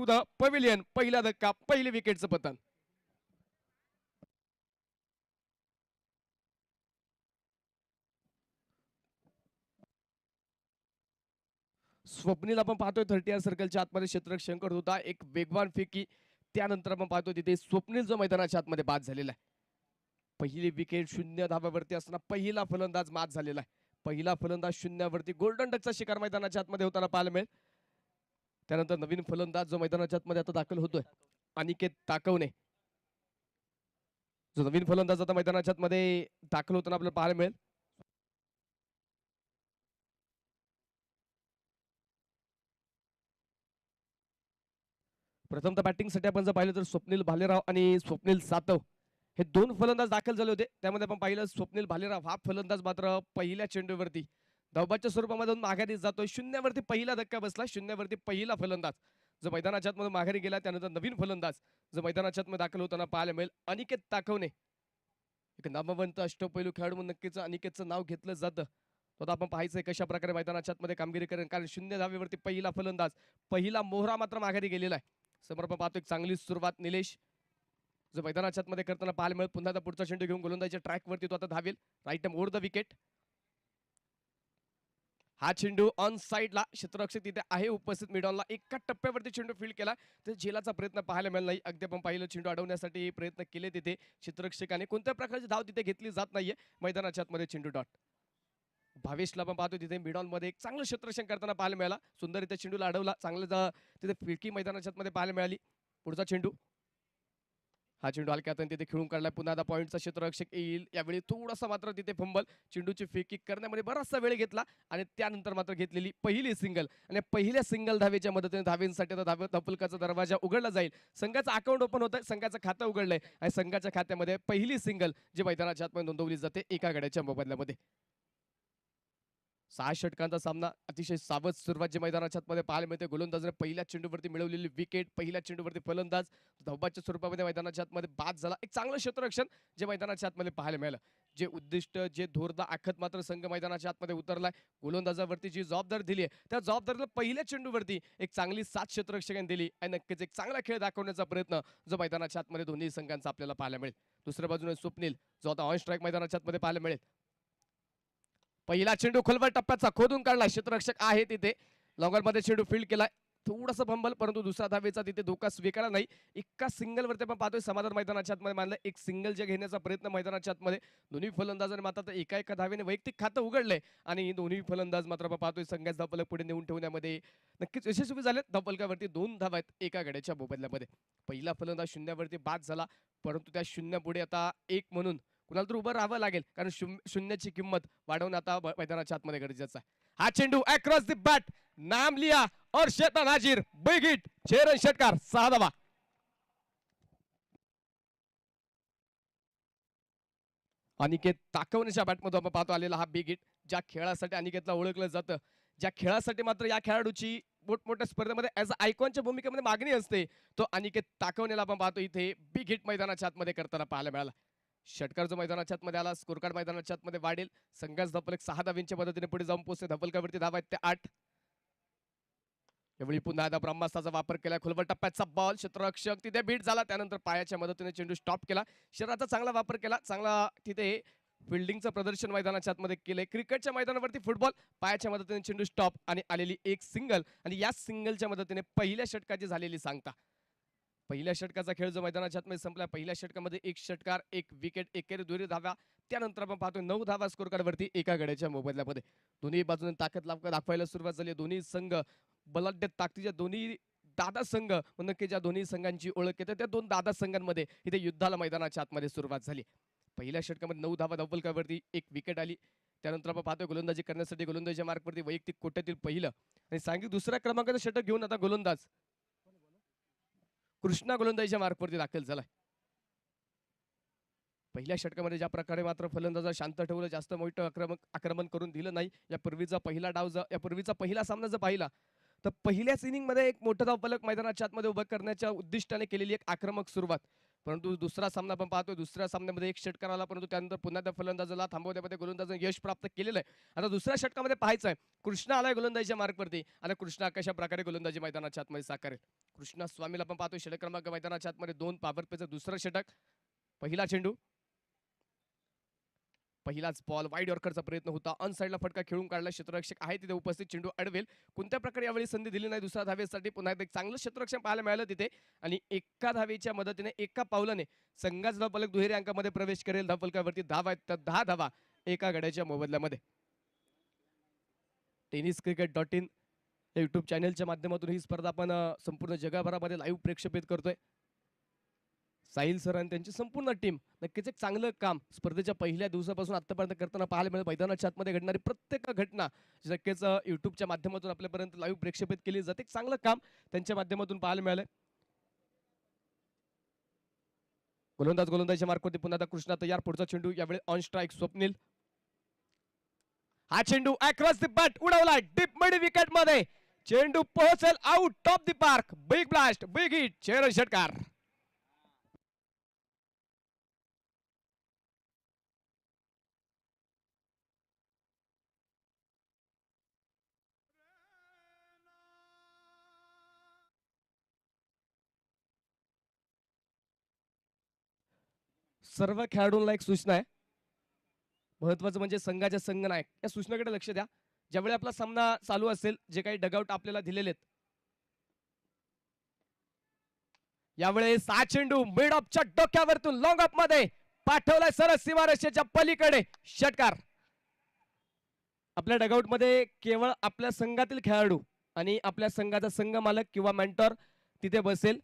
The pavilion. पहिला धक्का, पहिली विकेटचं पतन. स्वप्नील आपण पाहतोय 30 सर्कलच्या आतमध्ये क्षेत्ररक्षण करत होता. एक वेगवान फेकी. त्यानंतर आपण पाहतोय तिथे स्वप्नील जो मैदानाच्या आतमध्ये बाद झालेला आहे. पहिली विकेट 0 धाब्यावरती असताना पहिला फलंदाज बाद झालेला आहे. पहिला फलंदाज 0वरती गोल्डन डकचा शिकार मैदानाच्या आतमध्ये होताना पाहायला मिळेल. त्यानंतर नवीन फलंदाज जो मैदानाच्या आतमध्ये आता दाखल होतोय अनिकेत ताकवणे. जो नवीन फलंदाज आता मैदानाच्या आतमध्ये दाखल होताना आपल्याला पाहायला मिळेल. प्रथमतः बॅटिंगसाठी आपण जर पाहिलं तर स्वप्नील भालेराव आणि स्वप्नील सातव हे दोन फलंदाज दाखल झाले होते. त्यामध्ये आपण पाहिलं स्वप्नील भालेराव हा फलंदाज मात्र पहिल्या चेंडूवरती धावबाच्या स्वरूपामध्ये माघारी जातोय. 0वरती पहिला धक्का बसला. 0वरती पहिला फलंदाज जो मैदानाच्या आतमध्ये माघारी गेला. त्यानंतर नवीन फलंदाज जो मैदानाच्या आतमध्ये दाखल होताना पाहायला मिळेल अनिकेत ताकवणे. एक नामवंत अष्टपैलू खेळाडू म्हणून नक्कीच अनिकेतचं नाव घेतलं जातं. आता आपण पाहायचंय कशा प्रकारे मैदानाच्या आतमध्ये कामगिरी करेल, कारण 0 धावेवरती पहिला फलंदाज पहिला मोहरा मात्र माघारी गेलेला आहे. समोर आपण पाहतो एक चांगली सुरुवात निलेश जो मैदानाच्या आतमध्ये करताना पाहायला मिळेल. पुन्हा पुढचा चेंडू घेऊन गोलंदाजीच्या ट्रॅकवरती तो आता धावेल. Right over the wicket. हा चेंडू ऑन साइडला क्षेत्ररक्षक तिथे आहे उपस्थित मिडॉनला. एका टप्प्यावरती चेंडू फील्ड केला तर झेलाचा प्रयत्न पाहायला मिळाला नाही. अगदी आपण पाहिलं चेंडू अडवण्यासाठी प्रयत्न केले तिथे क्षेत्ररक्षकाने. कोणत्या प्रकारची धाव तिथे घेतली जात नाहीये. मैदानाच्या आतमध्ये चेंडू डॉट. भावेशला आपण पाहतो तिथे मिडॉनमध्ये एक चांगलं क्षेत्ररक्षण करताना पाहायला मिळाला. सुंदररित्या चेंडूला अडवला. चांगलं तिथे फिरकी मैदानाच्या आतमध्ये पाहायला मिळाली. पुढचा चेंडू. हा चेंडू हलक्या हाताने तिथे खेळून काढला. पुन्हा आता पॉईंटचा क्षेत्ररक्षक येईल. यावेळी थोडासा मात्र तिथे फंबल. चेंडूची फेकी करण्यामध्ये बराचसा वेळ घेतला आणि त्यानंतर मात्र घेतलेली पहिली सिंगल आणि पहिल्या सिंगल धावेच्या मदतीने धावेंसाठी आता धपलकाचा दरवाजा उघडला जाईल. संघाचं अकाउंट ओपन होत आहे. संघाचं खातं उघडलंय आणि संघाच्या खात्यामध्ये पहिली सिंगल जी मैदानाच्या आतमध्ये नोंदवली जाते एका गड्याच्या मोबदल्यामध्ये. 6 षटकांचा सामना. अतिशय सावध सुरुवात जी मैदानाच्या आतमध्ये पाहायला मिळते. गोलंदाजाने पहिल्या चेंडूवरती मिळवलेली विकेट. पहिल्या चेंडूवरती फलंदाज धावबाच्या स्वरूपामध्ये मैदानाच्या आतमध्ये बाद झाला. एक चांगलं क्षेत्ररक्षण जे मैदानाच्या आतमध्ये पाहायला मिळालं. जे उद्दिष्ट जे धोरदा आखत मात्र संघ मैदानाच्या आतमध्ये उतरलाय. गोलंदाजावरती जी जबाबदारी दिली आहे त्या जबाबदारीला पहिल्या चेंडूवरती एक चांगली साथ क्षेत्ररक्षकांनी दिली आणि नक्कीच एक चांगला खेळ दाखवण्याचा प्रयत्न जो मैदानाच्या आतमध्ये दोन्ही संघांचा आपल्याला पाहायला मिळेल. दुसऱ्या बाजूने स्वप्नील जो आता ऑन स्ट्राईक मैदानाच्या आतमध्ये पाहायला मिळेल. पहिला चेंडू खोलवर टप्प्याचा खोदून काढला. क्षेत्ररक्षक आहे तिथे. लॉंगर मध्ये चेंडू फील्ड केलाय. थोडासा फंबल परंतु दुसरा धावेचा तिथे धोका स्वीकारला नाही. एका सिंगल वरती आपण पाहतोय समाधान मैदानाच्या आतमध्ये मानलं. एक सिंगल जे घेण्याचा प्रयत्न मैदानाच्या आतमध्ये दोन्ही फलंदाजांनी मात्र एका धावेने वैयक्तिक खातं उघडलंय आणि दोन्ही फलंदाज मात्र आपण पाहतोय संघाचा धावफलक पुढे नेऊन ठेवण्यामध्ये नक्कीच यशस्वी झाले. धावफलकावरती 2 धावा आहेत एका गड्याच्या मोबदल्यामध्ये. पहिला फलंदाज 0वरती बाद झाला परंतु त्या 0 पुढे आता 1 म्हणून कुणाला तर उभं राहावं लागेल, कारण 0ची किंमत वाढवणं आता मैदानाच्या आतमध्ये गरजेचं आहे. हा चेंडू अक्रॉस द बॅट नाम लिया और शैतान हाजिर. Big hit. 6 रन षटकार 6 धावा. अनिकेत ताकवण्याच्या बॅटमधून आपण पाहतो आलेला हा बिग हिट. ज्या खेळासाठी अनिकेतला ओळखलं जातं, ज्या खेळासाठी मात्र या खेळाडूची मोठमोठ्या स्पर्धेमध्ये ॲज अ आयकॉनच्या भूमिकेमध्ये मागणी असते, तो अनिकेत ताकवण्याला आपण पाहतो इथे बिग हिट मैदानाच्या आतमध्ये करताना पाहायला मिळाला. षटकार जो मैदानाच्या आतमध्ये आला. स्कोर कार्ड मैदानाच्या आतमध्ये वाढेल. संघाच धपलक 6 धावांच्या मदतीने पुढे जाऊन पोहोचते. धपलकावरती धावा आहेत ते 8. यावेळी पुन्हा एकदा ब्रह्मास्त्राचा वापर केला. खोलवर टप्प्याचा बॉल. क्षेत्ररक्षक तिथे बीट झाला. त्यानंतर पायाच्या मदतीने चेंडू स्टॉप केला. शरीराचा चांगला वापर केला. चांगला तिथे फिल्डिंगचं प्रदर्शन मैदानाच्या आतमध्ये केलंय. क्रिकेटच्या मैदानावरती फुटबॉल पायाच्या मदतीने चेंडू स्टॉप आणि आलेली एक सिंगल आणि या सिंगलच्या मदतीने पहिल्या षटकाची झालेली सांगता. पहिल्या षटकाचा खेळ जो मैदानाच्या आतमध्ये संपला. पहिल्या षटकामध्ये 1 षटकार 1 विकेट 1 दुहेरी धावा. त्यानंतर आपण पाहतो 9 धावा स्कोर कार्डवरती एका गड्याच्या मोबदल्यामध्ये. दोन्ही बाजूने ताकद दाखवायला सुरुवात झाली. दोन्ही संघ बलाढ्य ताकदीच्या दोन्ही दादा संघ म्हणून की ज्या दोन्ही संघांची ओळख येते त्या 2 दादा संघांमध्ये इथे युद्धाला मैदानाच्या आतमध्ये सुरुवात झाली. पहिल्या षटकामध्ये 9 धावा धावफलकावरती 1 विकेट आली. त्यानंतर आपण पाहतोय गोलंदाजी करण्यासाठी गोलंदाजीच्या मार्कवरती वैयक्तिक कोट्यातील पहिलं आणि सांघिक दुसऱ्या क्रमांकाचं षटक घेऊन आता गोलंदाज कृष्णा गोलंदाजीच्या मार्कवरती दाखल झालाय. पहिल्या षटकामध्ये ज्या प्रकारे मात्र फलंदाजा शांत ठेवलं, जास्त मोठं आक्रमण करून दिलं नाही. यापूर्वीचा पहिला डाव यापूर्वीचा पहिला सामना जर पाहिला तर पहिल्याच इनिंग मध्ये एक मोठा धावफलक मैदानाच्या आतमध्ये उभं करण्याच्या उद्दिष्टाने केलेली एक आक्रमक सुरुवात. परंतु दुसरा सामना आपण पाहतोय, दुसऱ्या सामन्यामध्ये एक षटकार आला, परंतु त्यानंतर पुन्हा त्या फलंदाजाला थांबवण्यामध्ये गोलंदाजाने यश प्राप्त केलेलं आहे. आता दुसऱ्या षटकामध्ये पाहायचं आहे, कृष्णा आलाय गोलंदाजीच्या मार्कवरती आणि कृष्णा कशा प्रकारे गोलंदाजी मैदानाच्या आतमध्ये साकारेल. कृष्णा स्वामीला आपण पाहतोय षटक क्रमांक मैदानाच्या आतमध्ये 2 पॉवर प्लेचं दुसरं षटक. पहिला चेंडू, पहिलाच बॉल, वाईड यॉर्करचा प्रयत्न होता, अन साईडला फटका खेळून काढला. क्षेत्ररक्षक आहे तिथे उपस्थित, चेंडू अडवेल. कोणत्या प्रकारे यावेळी संधी दिली नाही दुसऱ्या धावेसाठी. पुन्हा एकदा एक चांगलं क्षेत्ररक्षण पाहायला मिळालं तिथे आणि एका धावेच्या मदतीने, एका पावलाने संघाचा धावफलक दुहेरी अंकामध्ये प्रवेश करेल. धावफलकावरती धावा आहेत, तर 10 धावा एका गड्याच्या मोबदल्यामध्ये. tenniscricket.in या युट्यूब चॅनलच्या माध्यमातून ही स्पर्धा आपण संपूर्ण जगभरामध्ये लाईव्ह प्रेक्षेपित करतोय. साहिल सर आणि त्यांची संपूर्ण टीम नक्कीच एक चांगलं काम स्पर्धेच्या पहिल्या दिवसापासून आतापर्यंत करताना पाहायला मिळेल. मैदानाच्या आतमध्ये घडणारी प्रत्येक घटना नक्कीच युट्यूबच्या माध्यमातून आपल्यापर्यंत लाईव्ह प्रेक्षेपित केली जाते. एक चांगलं काम त्यांच्या माध्यमातून पाहायला मिळालंय. गोलंदाजीच्या मार्कवरती पुन्हा आता कृष्णा तयार. पुढचा चेंडू यावेळी ऑन स्ट्राईक स्वप्नील. हा चेंडू अक्रॉस द बट उडवला डीप मिड विकेट मध्ये. चेंडू पोहोचेल out of the park. Big blast, big hit, चेहरा षटकार. सर्व खेळाडूंना एक सूचना आहे, महत्वाचं म्हणजे संघाच्या संघनायक या सूचनेकडे लक्ष द्या. ज्यावेळी आपला सामना चालू असेल, जे काही डगआउट आपल्याला दिलेले आहेत, यावेळेस हा चेंडू मिड ऑफच्या डोक्यावरतून लॉंग ऑफ मध्ये पाठवलाय सरस सीमारेषेच्या पलीकडे. षटकार. आपल्या डगआउट मध्ये केवळ आपल्या संघातील खेळाडू आणि आपल्या संघाचा संघ मालक किंवा मेंटॉर तिथे बसेल.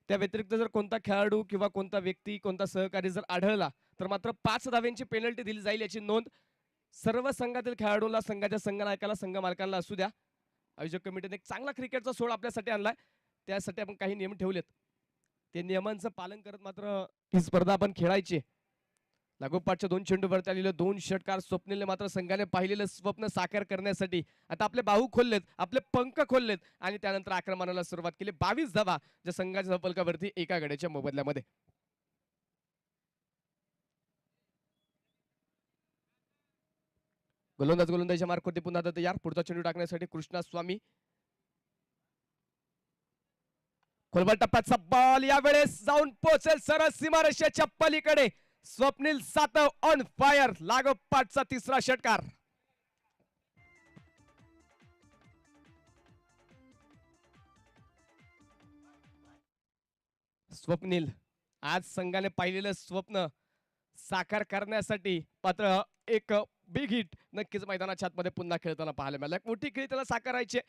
त्या व्यतिरिक्त जर कोणता खेळाडू किंवा कोणता व्यक्ती, कोणता सहकारी जर आढळला तर मात्र 5 धाव्यांची पेनल्टी दिली जाईल, याची नोंद सर्व संघातील खेळाडूंना, संघाच्या संघनायकाला, संघ मालकांना असू द्या. आयोजक कमिटीने एक चांगला क्रिकेटचा सोहळा आपल्यासाठी आणलाय, त्यासाठी आपण काही नियम ठेवलेत. ते नियमांचं पालन करत मात्र ही स्पर्धा आपण खेळायची. लागोपाठच्या 2 चेंडूवरती आलेले 2 षटकार. स्वप्नीलने मात्र संघाने पाहिलेलं स्वप्न साकार करण्यासाठी आता आपले बाहू खोललेत, आपले पंख खोललेत आणि त्यानंतर आक्रमणाला सुरुवात केली. 22 धावा ज्या संघाच्या धावफलकावरती एका गड्याच्या मोबदल्यामध्ये. गोलंदाजीच्या मार्कवरती पुन्हा आता तयार. पुढचा चेंडू टाकण्यासाठी कृष्णा स्वामी. खोलबल टप्प्याचा बॉल यावेळेस जाऊन पोहोचेल सरस सीमारेषेच्या पलीकडे. Swapnil Satav on fire. लागोपाठचा तिसरा षटकार. स्वप्नील आज संघाने पाहिलेलं स्वप्न साकार करण्यासाठी मात्र एक बिग हिट नक्कीच मैदानाच्या आतमध्ये पुन्हा खेळताना पाहायला मिळाला. एक मोठी खेळी त्याला साकारायची,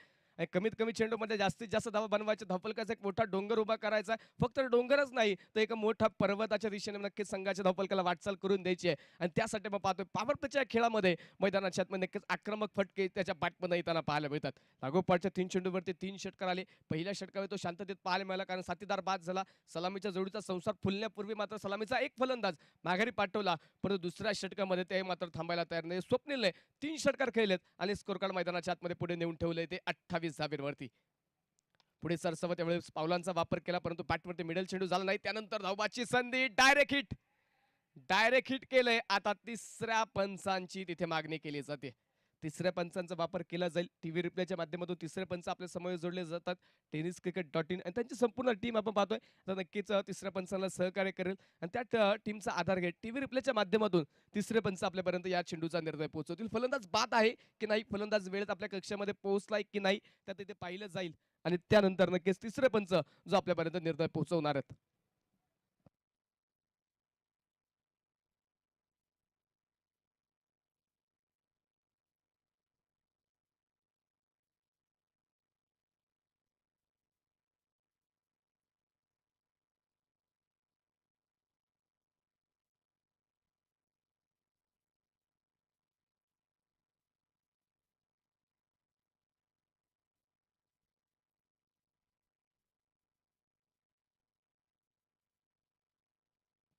कमीत कमी चेंडूमध्ये जास्तीत जास्त धावा बनवायचे. धावफलकाचा एक मोठा डोंगर उभा करायचा. फक्त डोंगरच नाही तर एक मोठा पर्वताच्या दिशेने नक्कीच संघाच्या धावफलकाला वाटचाल करून द्यायची आहे. आणि त्यासाठी मग पाहतोय पॉवर प्लेच्या खेळामध्ये मैदानाच्या आतमध्ये नक्कीच आक्रमक फटके त्याच्या बॅटमध्ये येताना पाहायला मिळतात. लागोपाठच्या 3 चेंडूवरती 3 षटकार आले. पहिल्या षटकामध्ये तो शांततेत पाहायला मिळाला, कारण साथीदार बाद झाला. सलामीच्या जोडीचा संसार फुलण्यापूर्वी मात्र सलामीचा एक फलंदाज माघारी पाठवला, परंतु दुसऱ्या षटकामध्ये ते मात्र थांबायला तयार नाही. स्वप्नीलने 3 षटकार खेळलेत आणि स्कोर कार्ड मैदानाच्या आतमध्ये पुढे नेऊन ठेवले ते 28 धावेवरती. पुढे सरसवत त्यावेळेस पावलांचा वापर केला, परंतु बॅटवरती मिडल चेंडू झाला नाही. त्यानंतर धावबाची संधी, डायरेक्ट हिट. डायरेक्ट हिट केलंय. आता तिसऱ्या पंचांची तिथे मागणी केली जाते. तिसऱ्या पंचांचा वापर केला जाईल. टीव्ही रिप्लेच्या माध्यमातून तिसरे पंच आपल्या समोर जोडले जातात. tenniscricket.in आणि त्यांची संपूर्ण टीम आपण पाहतोय तर नक्कीच तिसऱ्या पंचाला सहकार्य करेल आणि त्या टीमचा आधार घेत टीव्ही रिप्लेच्या माध्यमातून तिसरे पंच आपल्यापर्यंत या चेंडूचा निर्णय पोहोचवतील. फलंदाज बाद आहे की नाही, फलंदाज वेळेत आपल्या कक्षामध्ये पोहोचलाय की नाही, त्या तिथे पाहिलं जाईल आणि त्यानंतर नक्कीच तिसरे पंच जो आपल्यापर्यंत निर्णय पोहोचवणार आहेत.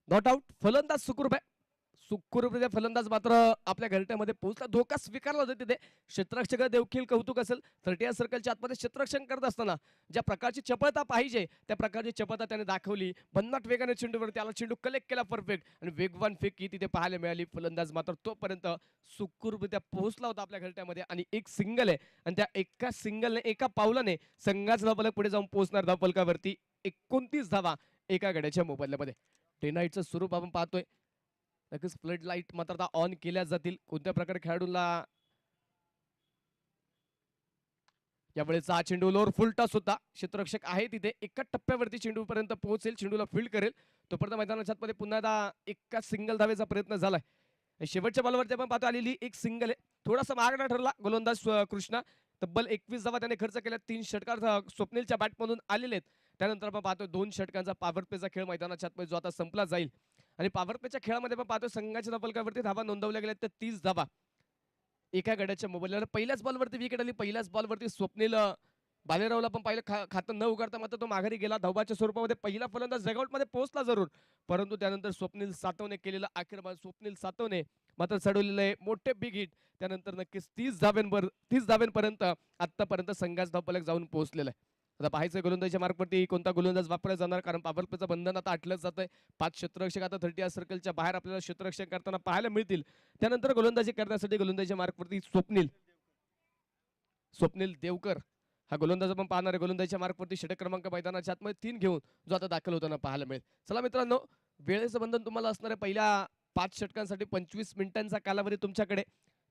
Not out. फलंदाज सुखरूप आहे. सुखरूपरित्या फलंदाज मात्र आपल्या घरट्यामध्ये पोहोचला. धोका स्वीकारला होता तिथे. क्षेत्ररक्षक देखील कौतुक असेल. 30 सर्कलच्या आतमध्ये क्षेत्ररक्षण करत असताना ज्या प्रकारची चपळता पाहिजे त्या प्रकारची चपळता त्याने दाखवली. भन्नाट वेगाने चेंडूवरती आला, चेंडू कलेक्ट केला परफेक्ट आणि वेगवान फेकी तिथे पाहायला मिळाली. फलंदाज मात्र तोपर्यंत सुखरूपरित्या पोहोचला होता आपल्या घरट्यामध्ये आणि एक सिंगल आहे आणि त्या एका सिंगलने एका पावलाने संघाचा धावफलक पुढे जाऊन पोहोचणार धावफलकावरती. 29 धावा एका गड्याच्या मोबदल्यामध्ये. डे नाईटचं स्वरूप आपण पाहतोय. नक्कीच फ्लड लाईट मात्र आता ऑन केल्या जातील. कोणत्या प्रकारे खेळाडूला यावेळेचा हा चेंडू लोअर फुल टॉस होता. क्षेत्ररक्षक आहे तिथे एका टप्प्यावरती चेंडू पर्यंत पोहोचेल, चेंडूला फील्ड करेल. तोपर्यंत मैदानाच्या आतमध्ये पुन्हा एकदा एका सिंगल धावेचा प्रयत्न झालाय. शेवटच्या बॉलवरती आपण पाहतो आलेली एक सिंगल आहे. थोडासा महागडा ठरला गोलंदाज कृष्णा. तब्बल 21 धावा त्याने खर्च केल्या. 3 षटकार स्वप्नीलच्या बॅटमधून आलेले आहेत. त्यानंतर आपण पाहतो 2 षटकांचा पॉवर प्लेचा खेळ मैदानाच्या आतमध्ये जो आता संपला जाईल आणि पॉवर प्लेच्या खेळामध्ये आपण पाहतो संघाच्या धावफलकावरती धावा नोंदवल्या गेल्या त्या 30 धावा एका गड्याच्या मोबाईलवर. पहिल्याच बॉलवरती विकेट आली. पहिल्याच बॉलवरती स्वप्नील बालेरावला पण पाहिलं खातं न उघडता मात्र तो माघारी गेला. धावबाच्या स्वरूपामध्ये पहिला फलंदाज जगआउटमध्ये पोहोचला जरूर, परंतु त्यानंतर स्वप्नील सातवने केलेलं आक्रमण, स्वप्नील सातवने मात्र चढवलेलं आहे मोठे बिग हिट. त्यानंतर नक्कीच 30 धाव्यांपर्यंत आतापर्यंत संघाचा धावफलक जाऊन पोहोचलेला आहे. आता पाहायचं गोलंदाजीच्या मार्कवरती कोणता गोलंदाज वापरला जाणार, कारण पॉवर प्लेचं बंधन आता आटलं जात आहे. 5 क्षेत्ररक्षक आता 30 सर्कलच्या बाहेर आपल्याला क्षेत्ररक्षण करताना पाहायला मिळतील. त्यानंतर गोलंदाजी करण्यासाठी गोलंदाजीच्या मार्कवरती स्वप्नील देवकर हा गोलंदाज आपण पाहणार आहे. गोलंदाजीच्या मार्कवरती षटक क्रमांक मैदानाच्या आतमध्ये 3 घेऊन जो आता दाखल होताना पाहायला मिळेल. चला मित्रांनो, वेळेचं बंधन तुम्हाला असणार आहे. पहिल्या 5 षटकांसाठी 25 मिनिटांचा कालावधी तुमच्याकडे,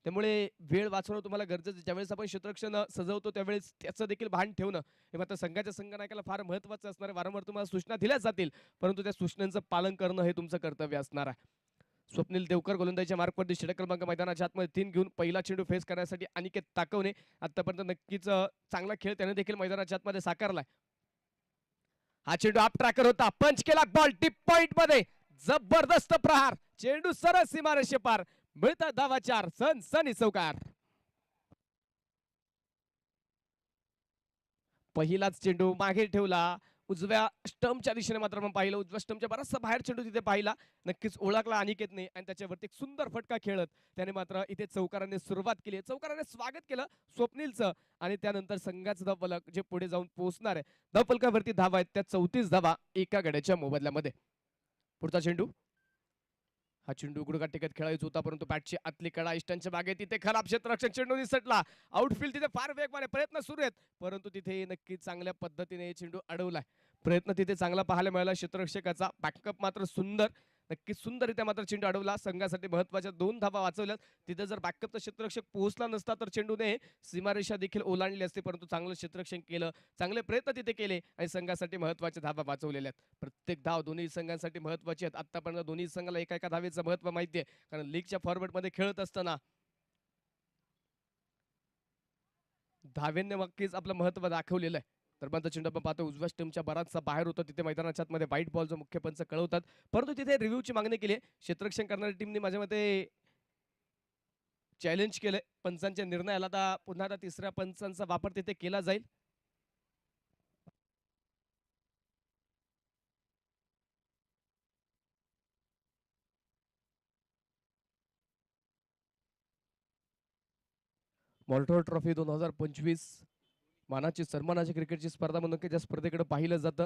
त्यामुळे वेळ वाचवणं तुम्हाला गरजेचं. ज्यावेळेस आपण क्षेत्ररक्षण सजवतो त्यावेळेस त्याचं देखील भान ठेवणं हे मात्र संघाच्या संघनायकाला फार महत्त्वाचं असणार आहे. वारंवार तुम्हाला सूचना दिल्या जातील, परंतु त्या सूचनांचं पालन करणं हे तुमचं कर्तव्य असणार आहे. स्वप्नील देवकर गोलंदाजीच्या मार्कवरती षटक क्रमांक मैदानाच्या आतमध्ये 3 घेऊन पहिला चेंडू फेस करण्यासाठी अनिकेत ताकवणे. आतापर्यंत नक्कीच चांगला खेळ त्याने देखील मैदानाच्या आतमध्ये साकारलाय. हा चेंडू आप ट्रॅकर होता, पंच केला, बॉल टिप पॉइंट मध्ये, जबरदस्त प्रहार, चेंडू सरळ सीमारेषे पार, मिळतात धावा 4, सनसनी चौकार. पहिलाच चेंडू मागे ठेवला उजव्या स्टंपच्या दिशेने, मात्र आपण पाहिलं उजव्या स्टंपच्या बराचसा बाहेर चेंडू तिथे पाहिला. नक्कीच ओळखला अनिकेतने आणि त्याच्यावरती एक सुंदर फटका खेळत त्याने मात्र इथे चौकाराने सुरुवात केली. चौकाराने स्वागत केलं स्वप्नीलचं आणि त्यानंतर संघाचं धावफलक जे पुढे जाऊन पोहोचणार आहे. धावफलकावरती धावा आहेत त्या 34 धावा एका गड्याच्या मोबदल्यामध्ये. पुढचा चेंडू, हा चेंडू गुडघा टेकत खेळायचा होता, परंतु बॅटची आतली कडा इष्टांच्या मागे, तिथे खराब क्षेत्ररक्षण, चेंडू निसटला. आउटफील्ड तिथे फार वेगवान प्रयत्न सुरू आहेत, परंतु तिथे नक्कीच चांगल्या पद्धतीने चेंडू अडवलाय. प्रयत्न तिथे चांगला पाहायला मिळाला क्षेत्ररक्षकाचा. बॅकअप मात्र सुंदर, नक्कीच सुंदररित्या मात्र चेंडू अडवला. संघासाठी महत्वाच्या 2 धावा वाचवल्यात. तिथे जर बॅकअपचा क्षेत्ररक्षक पोहोचला नसता तर चेंडूने सीमारेषा देखील ओलांडली असते, परंतु चांगलं क्षेत्ररक्षण केलं, चांगले प्रयत्न तिथे केले आणि संघासाठी महत्वाच्या धावा वाचवलेल्या आहेत. प्रत्येक धाव दोन्ही संघांसाठी महत्वाची आहेत. आतापर्यंत दोन्ही संघाला एका एका धावेचं महत्व माहिती आहे, कारण लीगच्या फॉर्मॅट मध्ये खेळत असताना धावेंनी नक्कीच आपलं महत्व दाखवलेलं आहे. दरम्यानचा चेंडू आपण पाहतो उजव्या स्टंपच्या बराचसा बाहेर होता. तिथे मैदानाच्या आतमध्ये व्हाईट बॉलचा मुख्य पंच कळवतात, परंतु तिथे रिव्ह्यूची मागणी केली. क्षेत्ररक्षण करणाऱ्या टीमने माझ्या मते चॅलेंज केलंय पंचांच्या निर्णयाला. आता पुन्हा तिसऱ्या पंचांचा वापर तिथे केला जाईल. मॉल्टोर ट्रॉफी 2025 मानाची सन्मानाची क्रिकेटची स्पर्धा म्हणून ज्या स्पर्धेकडे पाहिलं जातं.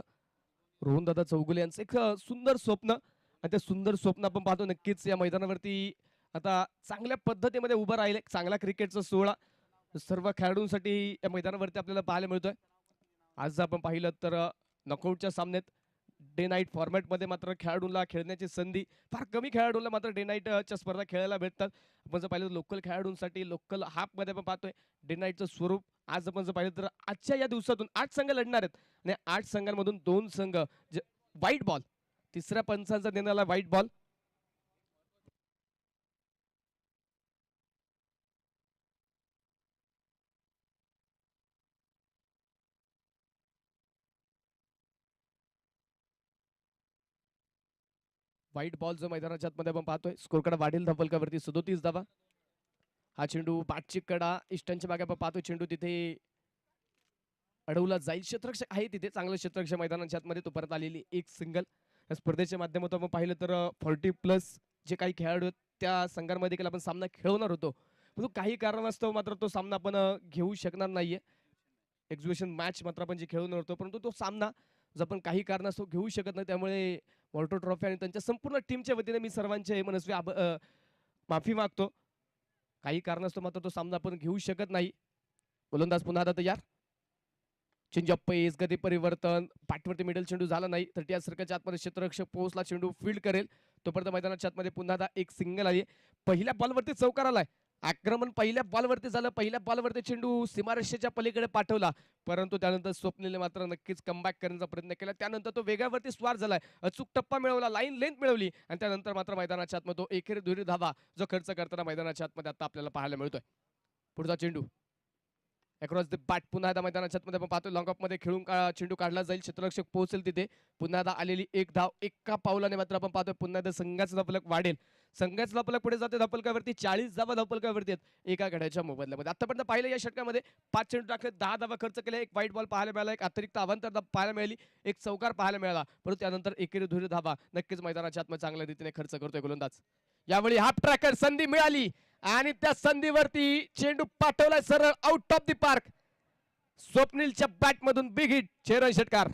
रोहनदादा चौगुले यांचं एक सुंदर स्वप्न आणि ते सुंदर स्वप्न आपण पाहतो नक्कीच या मैदानावरती आता चांगल्या पद्धतीमध्ये उभं राहिले. चांगला क्रिकेटचा सोहळा सर्व खेळाडूंसाठी या मैदानावरती आपल्याला पाहायला मिळतोय. आज आपण पाहिलं तर नॉकआउटच्या सामन्यात डे नाईट फॉर्मॅटमध्ये मात्र खेळाडूंना खेळण्याची संधी फार कमी खेळाडूंना मात्र डे नाईटच्या स्पर्धा खेळायला भेटतात. आपण जर पाहिलं लोकल खेळाडूंसाठी लोकल हाफमध्ये आपण पाहतोय डे नाईटचं स्वरूप. आज आपण जर पाहिलं तर आजच्या या दिवसातून 8 संघ लढणार आहेत आणि 8 संघांमधून 2 संघ व्हाईट बॉल, तिसऱ्या पंचांचा देण्याला व्हाईट बॉल. व्हाईट बॉल जो मैदानाच्या आतमध्ये आपण पाहतोय स्कोर कडा वाढील धावफलकावरती 37 धावा. हा चेंडू बाटची कडा इष्टांच्या मागे आपण पाहतोय चेंडू तिथे अडवला जाईल. क्षेत्ररक्षक आहे तिथे, चांगलं क्षेत्ररक्षक मैदानाच्या आतमध्ये तो परत आलेली एक सिंगल. या स्पर्धेच्या माध्यमातून आपण पाहिलं तर 40+ जे काही खेळाडू आहेत त्या संघांमध्ये देखील आपण सामना खेळवणार होतो, परंतु काही कारणास्तव मात्र तो सामना आपण घेऊ शकणार नाहीये. एक्झिबिशन मॅच मात्र आपण जे खेळून होतो, परंतु तो सामना जो आपण काही कारणास्तव घेऊ शकत नाही, त्यामुळे वॉल्टर ट्रॉफी आणि त्यांच्या संपूर्ण टीमच्या वतीने मी सर्वांचे मनस्वी माफी मागतो. काही कारणास्तव मात्र तो सामना आपण घेऊ शकत नाही. गोलंदाज पुन्हा आता तयार. चेंज ऑफ पेस, गती परिवर्तन, पाठवरती मिडल चेंडू झाला नाही तर या सर्कलच्या आतमध्ये क्षेत्ररक्षक पोहोचला, चेंडू फील्ड करेल. तोपर्यंत मैदानाच्या आतमध्ये पुन्हा आता एक सिंगल आली. पहिल्या बॉलवरती चौकार आलाय. आक्रमण पहिल्या बॉलवरती झालं. पहिल्या बॉलवरती चेंडू सीमारेषेच्या पलीकडे पाठवला, परंतु त्यानंतर स्वप्नीलने मात्र नक्कीच कमबॅक करण्याचा प्रयत्न केला. त्यानंतर तो वेगावरती स्वार झालाय, अचूक टप्पा मिळवला, लाईन लेंथ मिळवली आणि त्यानंतर मात्र मैदानाच्या आतमध्ये तो एकेरी दुहेरी धावा जो खर्च करताना मैदानाच्या आतमध्ये आता आपल्याला पाहायला मिळतोय. पुढचा चेंडू अक्रॉस द बॅट. पुन्हा एकदा मैदानाच्या आतमध्ये आपण पाहतोय लॉंग ऑफ मध्ये खेळून चेंडू काढला जाईल. क्षेत्ररक्षक पोहोचेल तिथे. पुन्हा एकदा आलेली एक धाव एका पावलाने मात्र आपण पाहतोय पुन्हा एकदा संघाचा धावफलक वाढेल. संघाचा धावफलक पुढे जाते. धावफलकावरती 40 धावा धावफलकावरती आहेत एका घड्याच्या मोबदल्यामध्ये. आतापर्यंत पाहिलं या षटकामध्ये 5 चेंडू टाकले, 10 धावा खर्च केले, एक व्हाईट बॉल पाहायला मिळाला, एक अतिरिक्त अवांतर धाव पाहायला मिळाली, एक चौकार पाहायला मिळाला, परंतु त्यानंतर एकेरी दुहेरी धावा नक्कीच मैदानाच्या आतमध्ये चांगल्या रीतीने खर्च करतोय गोलंदाज. यावेळी हाफ ट्रॅकर संधी मिळाली आणि त्या संधीवरती चेंडू पाठवलाय सरळ आउट ऑफ द पार्क. स्वप्नीलच्या बॅट मधून बिग हिट. चेरन षटकार.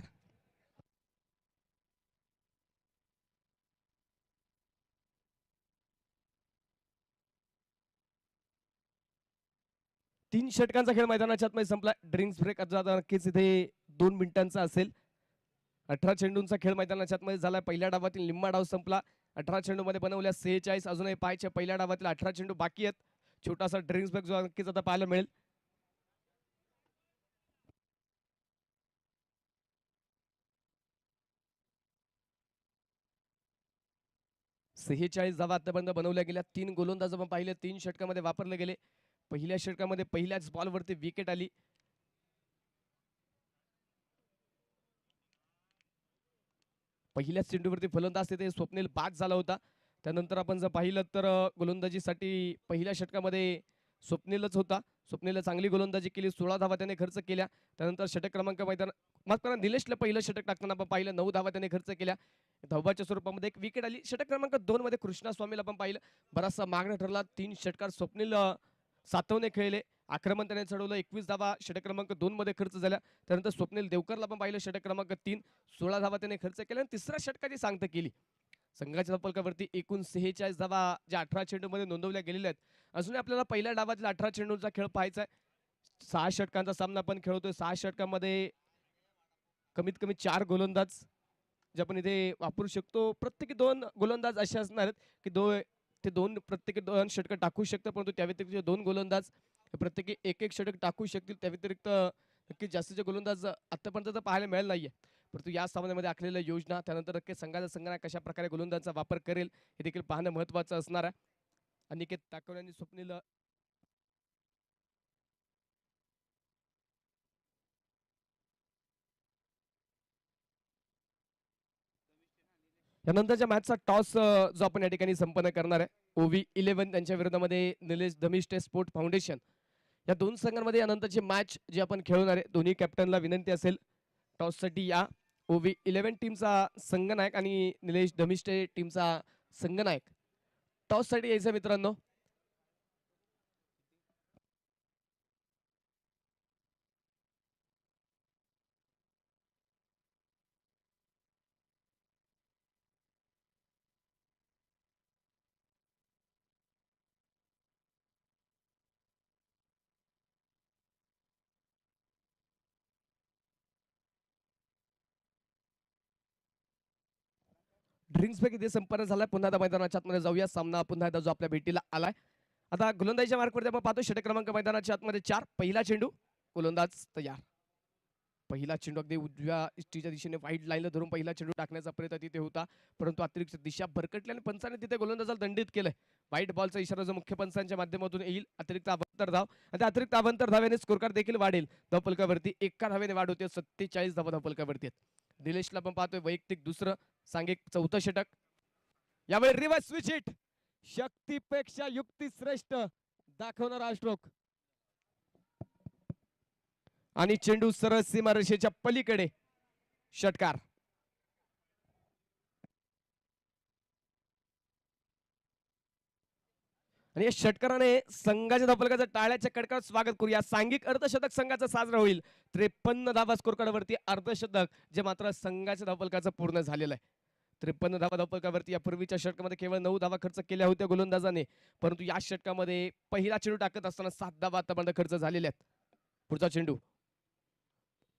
तीन षटकांचा खेळ मैदानाच्या आतमध्ये संपला. ड्रिंक्स ब्रेक आता नक्कीच इथे 2 मिनिटांचा असेल. 18 चेंडूंचा खेळ मैदानाच्या आतमध्ये झाला. पहिल्या डावातील निम्मा डाव संपला. 18 चेंडू मध्ये बनवल्या 46. अजूनही पाहायचे पहिल्या डावातील 18 चेंडू बाकी आहेत. छोटासा ड्रिंक्स ब्रेक जो नक्कीच आता पाहायला मिळेल. सेहेचाळीस धावा आतापर्यंत बनवल्या गेल्या. 3 गोलंदाज आपण पाहिले 3 षटकामध्ये वापरले गेले. पहिल्या षटकामध्ये पहिल्याच बॉलवरती विकेट आली. पहिल्याच चेंडूवरती फलंदाज तिथे स्वप्नील बाद झाला होता. त्यानंतर आपण जर पाहिलं तर गोलंदाजीसाठी पहिल्या षटकामध्ये स्वप्नीलच होता. स्वप्नीलला चांगली गोलंदाजी केली. 16 धावा त्याने खर्च केल्या. त्यानंतर षटक क्रमांक मात्र निलेशला पहिलं षटक टाकताना आपण पाहिलं 9 धावा त्याने खर्च केल्या. धावाच्या स्वरूपामध्ये एक विकेट आली. षटक क्रमांक 2 मध्ये कृष्णा स्वामीला आपण पाहिलं बराचसा मागणं ठरला. 3 षटकार स्वप्नील सातवने खेळले. आक्रमण त्याने चढवलं. 21 धावा षटक क्रमांक 2 मध्ये खर्च झाल्या. त्यानंतर स्वप्नील देवकरला पण पाहिलं षटक क्रमांक 3 16 धावा त्याने खर्च केल्या आणि तिसऱ्या षटकाची सांगता केली. संघाच्या धावफलकावरती एकूण 46 धावा ज्या 18 चेंडूमध्ये नोंदवल्या गेलेल्या आहेत. अजून आपल्याला पहिल्या डावातील 18 चेंडूचा खेळ पाहायचा आहे. 6 षटकांचा सामना आपण खेळतोय. 6 षटकांमध्ये कमीत कमी 4 गोलंदाज जे आपण इथे वापरू शकतो. प्रत्येकी 2 गोलंदाज असे असणार आहेत की प्रत्येकी 2 षटक टाकू शकतात, परंतु त्या व्यतिरिक्त 2 गोलंदाज प्रत्येकी एक षटक टाकू शकतील. त्या व्यतिरिक्त नक्की जास्तीचे गोलंदाज आतापर्यंत पाहायला मिळाले नाहीये. परंतु या सामन्यामध्ये आखलेल्या योजना त्यानंतर नक्की संघाचा कशा प्रकारे गोलंदाजांचा वापर करेल हे देखील पाहणं महत्वाचं असणार आहे. अनिकेत टाकवले आणि स्वप्नील यानंतरच्या मॅचचा टॉस जो आपण या ठिकाणी संपन्न करणार आहे OV11 त्यांच्या विरोधामध्ये निलेश धमिष्टे स्पोर्ट फाउंडेशन या 2 संघांमध्ये यानंतरची मॅच जी आपण खेळणार आहे. दोन्ही कॅप्टनला विनंती असेल टॉससाठी या. OV11 टीमचा संघनायक आणि निलेश धमिष्टे टीमचा संघनायक टॉससाठी यायचं मित्रांनो. ड्रिंक्स ब्रेक इथे संपन्न झालाय. पुन्हा एकदा मैदानाच्या आतमध्ये जाऊया. सामना पुन्हा एकदा जो आपल्या भेटीला आलाय. आता गोलंदाजीच्या मार्कवरती आपण पाहतो षटक क्रमांक मैदानाच्या आतमध्ये 4. पहिला चेंडू गोलंदाज तयार. पहिला चेंडू अगदी उजव्या इष्टीच्या दिशेने वाईड लाईनला धरून पहिला चेंडू टाकण्याचा प्रयत्न तिथे होता, परंतु अतिरिक्त दिशा भरकटल्याने पंचाने तिथे गोलंदाजाला दंडित केलंय. व्हाईट बॉलचा इशारा जो मुख्य पंचांच्या माध्यमातून येईल. अतिरिक्त अवांतर धाव आणि त्या अतिरिक्त अवांतर धाव्याने स्कोरकार देखील वाढेल. धावफलकावरती एका धाव्याने वाढ होते. 47 धावा धावफलकावरती आहेत. निलेशला पण पाहतोय वैयक्तिक दुसरं सांघिक 4थं षटक. यावेळी रिव्हर्स स्विच हिट. शक्तीपेक्षा युक्ती श्रेष्ठ दाखवणारा स्ट्रोक आणि चेंडू सरळ सीमारेषेच्या पलीकडे षटकार. आणि या षटकाराने संघाच्या धावफलकाचं टाळ्याच्या कडकडाट स्वागत करूया. सांघिक अर्धशतक संघाचं साजरं होईल. 53 धावा स्कोर कार्डवरती अर्धशतक, जे मात्र संघाच्या धावफलकाचं पूर्ण झालेलं आहे. 53 धावा धावफलकावरती यापूर्वीच्या षटकामध्ये केवळ 9 धावा खर्च केल्या होत्या गोलंदाजाने, परंतु या षटकामध्ये पहिला चेंडू टाकत असताना 7 धावा आतापर्यंत खर्च झालेल्या आहेत. पुढचा चेंडू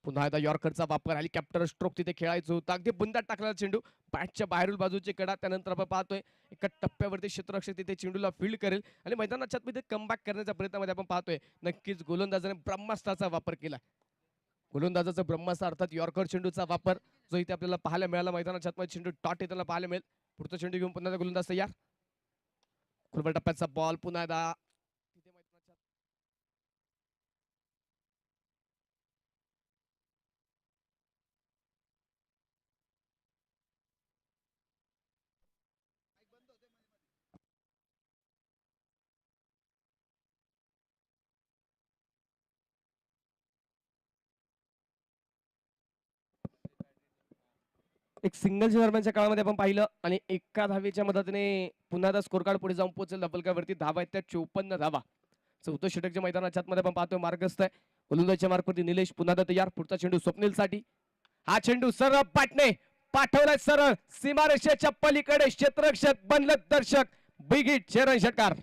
पुन्हा एकदा यॉर्करचा वापर, हेलिकॉप्टर स्ट्रोक तिथे खेळायचं होतं. अगदी बुंदात टाकलेला चेंडू, बॅटच्या बाहेरील बाजूची कडा. त्यानंतर आपण पाहतोय एका टप्प्यावरती क्षेत्ररक्षक तिथे चेंडूला फील्ड करेल आणि मैदानाच्या आतमध्ये कमबॅक करण्याच्या प्रयत्नामध्ये आपण पाहतोय नक्कीच गोलंदाजाने ब्रह्मास्त्राचा वापर केला. गोलंदाजाचा ब्रह्मास्त्र अर्थात यॉर्कर चेंडूचा वापर जो इथे आपल्याला पाहायला मिळाला. मैदानाच्या आतमध्ये चेंडू टॉट येताना पाहायला मिळेल. पुढचा चेंडू घेऊन पुन्हा गोलंदाज तयार. खुलबा टप्प्याचा बॉल पुन्हा एकदा एक सिंगलच्या दरम्यानच्या काळामध्ये आपण पाहिलं आणि एका धावेच्या मदतीने पुन्हा एकदा स्कोर कार्ड पुढे जाऊन पोहोचेल. धबलकावरती धावा आहेत त्या 54 धावा. चौथं षटकच्या मैदानाच्या आतमध्ये आपण पाहतोय मार्गस्थ आहे. गोलंदाजच्या मार्गवरती निलेश पुन्हा एकदा तयार. पुढचा चेंडू स्वप्नील साठी. हा चेंडू सरळ पाटणे पाठवलाय सरळ सीमारेषेच्या पलीकडे. क्षेत्ररक्षक बनलं दर्शक. बिग हिट चेरन षटकार.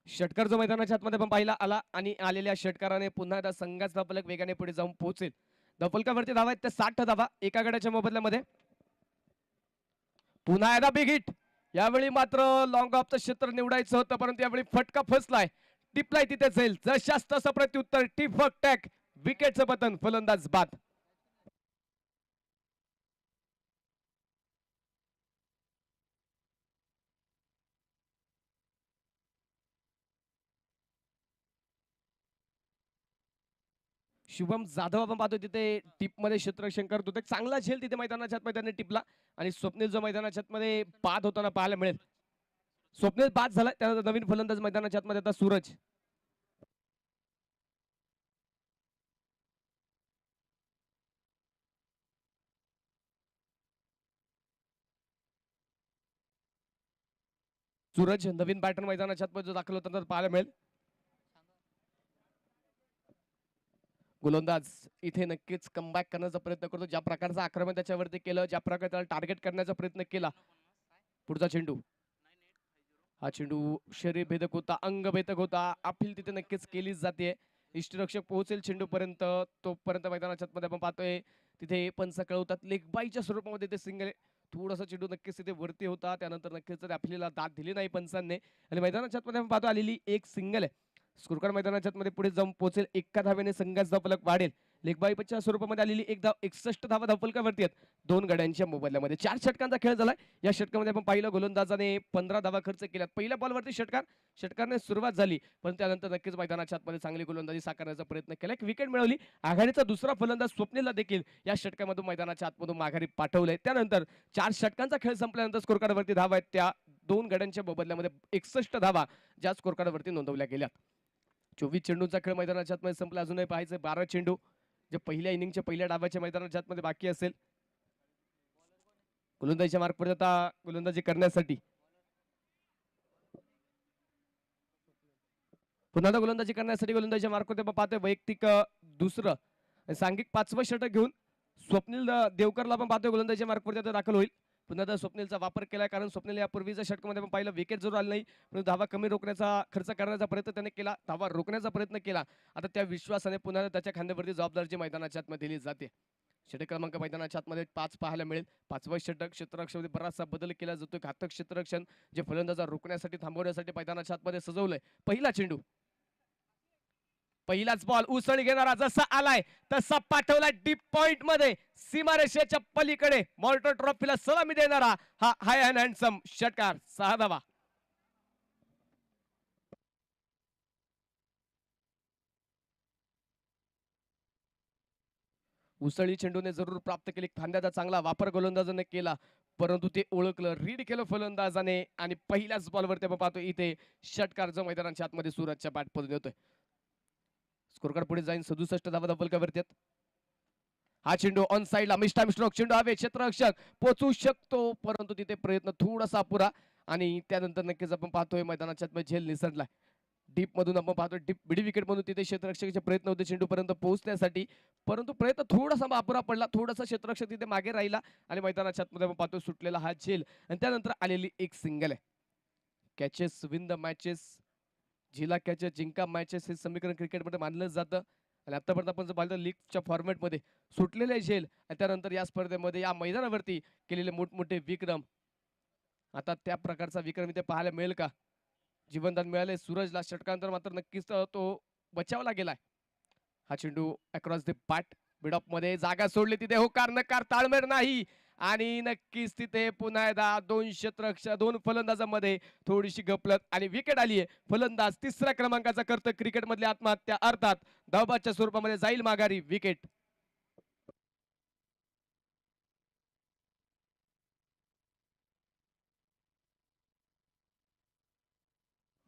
षटकार जो मैदानाच्या आतमध्ये पण पाहिला आला आणि आलेल्या षटकाराने पुन्हा एकदा संघाचा धावफलक वेगाने पुढे जाऊन पोहोचेल. धावफलकावरती धावा आहेत त्या 60 धावा एका गड्याच्या मोबदल्यामध्ये. पुन्हा एकदा बिग हिट. यावेळी मात्र लॉंग ऑफचं क्षेत्र निवडायचं होतं, परंतु यावेळी फटका फसलाय. टिपलाय तिथे जाईल जशास तसं प्रत्युत्तर. टिपक टॅक विकेटचं पतन. फलंदाज बाद. शुभम जाधव आपण पाहतो तिथे टिप मध्ये क्षेत्ररक्षण करत होते. चांगला झेल तिथे मैदानाच्या आतमध्ये त्याने टिपला आणि स्वप्नील जो मैदानाच्या आतमध्ये बाद होताना पाहायला मिळेल. स्वप्नील बाद झाला. त्यानंतर नवीन फलंदाज मैदानाच्या आतमध्ये आता सूरज. सूरज नवीन बॅटर मैदानाच्या आतमध्ये जो दाखल होता पाहायला मिळेल. गोलंदाज इथे नक्कीच कमबॅक करण्याचा प्रयत्न करतो. ज्या प्रकारचं आक्रमण त्याच्यावरती केलं, ज्या प्रकारे त्याला टार्गेट करण्याचा प्रयत्न केला. पुढचा चेंडू. हा चेंडू शरीर भेदक होता, अंग भेदक होता. अपील तिथे नक्कीच केलीच जाते. इष्टरक्षक पोहोचेल चेंडू पर्यंत. तोपर्यंत मैदानाच्या आतमध्ये आपण पाहतोय तिथे पंच कळवतात लेगबाईच्या स्वरूपामध्ये ते सिंगल. थोडासा चेंडू नक्कीच तिथे वरती होता. त्यानंतर नक्कीच आपल्याला दाद दिली नाही पंचांनी आणि मैदानाच्या आतमध्ये आपण पाहतो आलेली एक सिंगल आहे. स्कोरकार मैदानाच्या मध्ये पुढे जाऊन पोहोचेल. एका धावेने संघाचा धावफलक वाढेल. लेगबाईच्या स्वरूपामध्ये आलेली एक धाव 61 धावा धावफलकावरती आहेत दोन गड्यांच्या मोबदल्यामध्ये. 4 षटकांचा खेळ झालाय. या षटकामध्ये आपण पाहिलं गोलंदाजाने 15 धावा खर्च केल्यात. पहिल्या बॉलवरती षटकारने सुरुवात झाली, पण त्यानंतर नक्कीच मैदानाच्या आतमध्ये चांगली गोलंदाजी साकारण्याचा प्रयत्न केला. एक विकेट मिळवली. आघाडीचा दुसरा फलंदाज स्वप्नीलला देखील या षटकामधून मैदानाच्या आतमधून माघारी पाठवलंय. त्यानंतर 4 षटकांचा खेळ संपल्यानंतर स्कोर कार्डवरती धावा आहेत त्या दोन गड्यांच्या मोबदल्यामध्ये 61 धावा ज्या स्कोर कार्डवरती नोंदवल्या गेल्यात. 24 चेंडूंचा खेळ मैदानाच्या आतमध्ये संपला. अजूनही पाहायचं 12 चेंडू जे पहिल्या इनिंगच्या पहिल्या डावाच्या मैदानाच्या आतमध्ये बाकी असेल. गोलंदाजीच्या मार्ग आता गोलंदाजी करण्यासाठी पुन्हा गोलंदाजी करण्यासाठी गोलंदाजीच्या मार्ग पाहतोय वैयक्तिक दुसरं सांघिक 5वं षटक घेऊन स्वप्नील देवकरला पण पाहतोय गोलंदाजीच्या मार्ग दाखल होईल. पुन्हा स्वप्नीलचा वापर केलाय, कारण स्वप्नील या पूर्वीच्या षटकामध्ये आपण पाहिलं विकेट जरूर आली नाही, पण धावा कमी रोखण्याचा खर्च करण्याचा प्रयत्न त्याने केला, धावा रोखण्याचा प्रयत्न केला. आता त्या विश्वासाने पुन्हा त्याच्या खांद्यावरती जबाबदारी मैदानाच्या आतमध्ये दिली जाते. षटक क्रमांक मैदानाच्या आतमध्ये 5 पाहायला मिळेल. 5वं षटक क्षेत्ररक्षणामध्ये बराचसा बदल केला जातोय. घातक क्षेत्ररक्षण जे फलंदाजा रोखण्यासाठी थांबवण्यासाठी मैदानाच्या आतमध्ये सजवलंय. पहिला चेंडू, पहिलाच बॉल उसळी घेणारा जसा आलाय तसा पाठवला डीप पॉइंट मध्ये सीमारेषेच्या पलीकडे. मॉर्टर ट्रॉफीला सलामी देणारा हा हाय अँड हँडसम षटकार. 6 धावा. उसळी चेंडूने जरूर प्राप्त केली. खांद्याचा चांगला वापर गोलंदाजाने केला. परंतु ते ओळखलं, रीड केलं फलंदाजाने आणि पहिल्याच बॉलवरती आपण पाहतो इथे षटकार जो मैदानाच्या आतमध्ये सुरतच्या बॅटमधून येतोय. स्कोर पुढे जाईन 67 धावा धबलकावरती आहेत. हा चेंडू ऑन साइडला मिस टाइम स्ट्रोक, चेंडू हवे क्षेत्ररक्षक पोचू शकतो, परंतु तिथे प्रयत्न थोडासा अपुरा आणि त्यानंतर नक्कीच आपण पाहतोय मैदानाच्या आतमध्ये झेल निसरलाय. डीप मधून आपण पाहतोय डीप मिडी विकेट मधून तिथे क्षेत्ररक्षकाचे प्रयत्न होते चेंडू पर्यंत पोहोचण्यासाठी, परंतु प्रयत्न थोडासा अपुरा पडला, थोडासा क्षेत्ररक्षक तिथे मागे राहिला आणि मैदानाच्या आतमध्ये आपण पाहतोय सुटलेला हा झेल आणि त्यानंतर आलेली एक सिंगल आहे. कॅचेस विन द मॅचेस, झिला कॅचेस जिंका मॅचेस हे समीकरण क्रिकेटमध्ये मानलं जातं आणि आतापर्यंत आपण जर पाहिलं लीगच्या फॉर्मॅटमध्ये सुटलेले झेल आणि त्यानंतर या स्पर्धेमध्ये या मैदानावरती केलेले मोठमोठे विक्रम, आता त्या प्रकारचा विक्रम इथे पाहायला मिळेल का? जीवनदान मिळाले सूरजला, षटकांतर मात्र नक्कीच तो बचावला गेलाय. हा चेंडू अक्रॉस द पाट मिडऑफ मध्ये जागा सोडली, तिथे होकार नकार ताळमेळ नाही आणि नक्कीच तिथे पुन्हा एकदा दोन फलंदाजांमध्ये थोडीशी गपलत आणि विकेट आली आहे. फलंदाज तिसऱ्या क्रमांकाचा करतं क्रिकेटमधली आत्महत्या, अर्थात धावबादच्या स्वरूपामध्ये जाईल माघारी विकेट.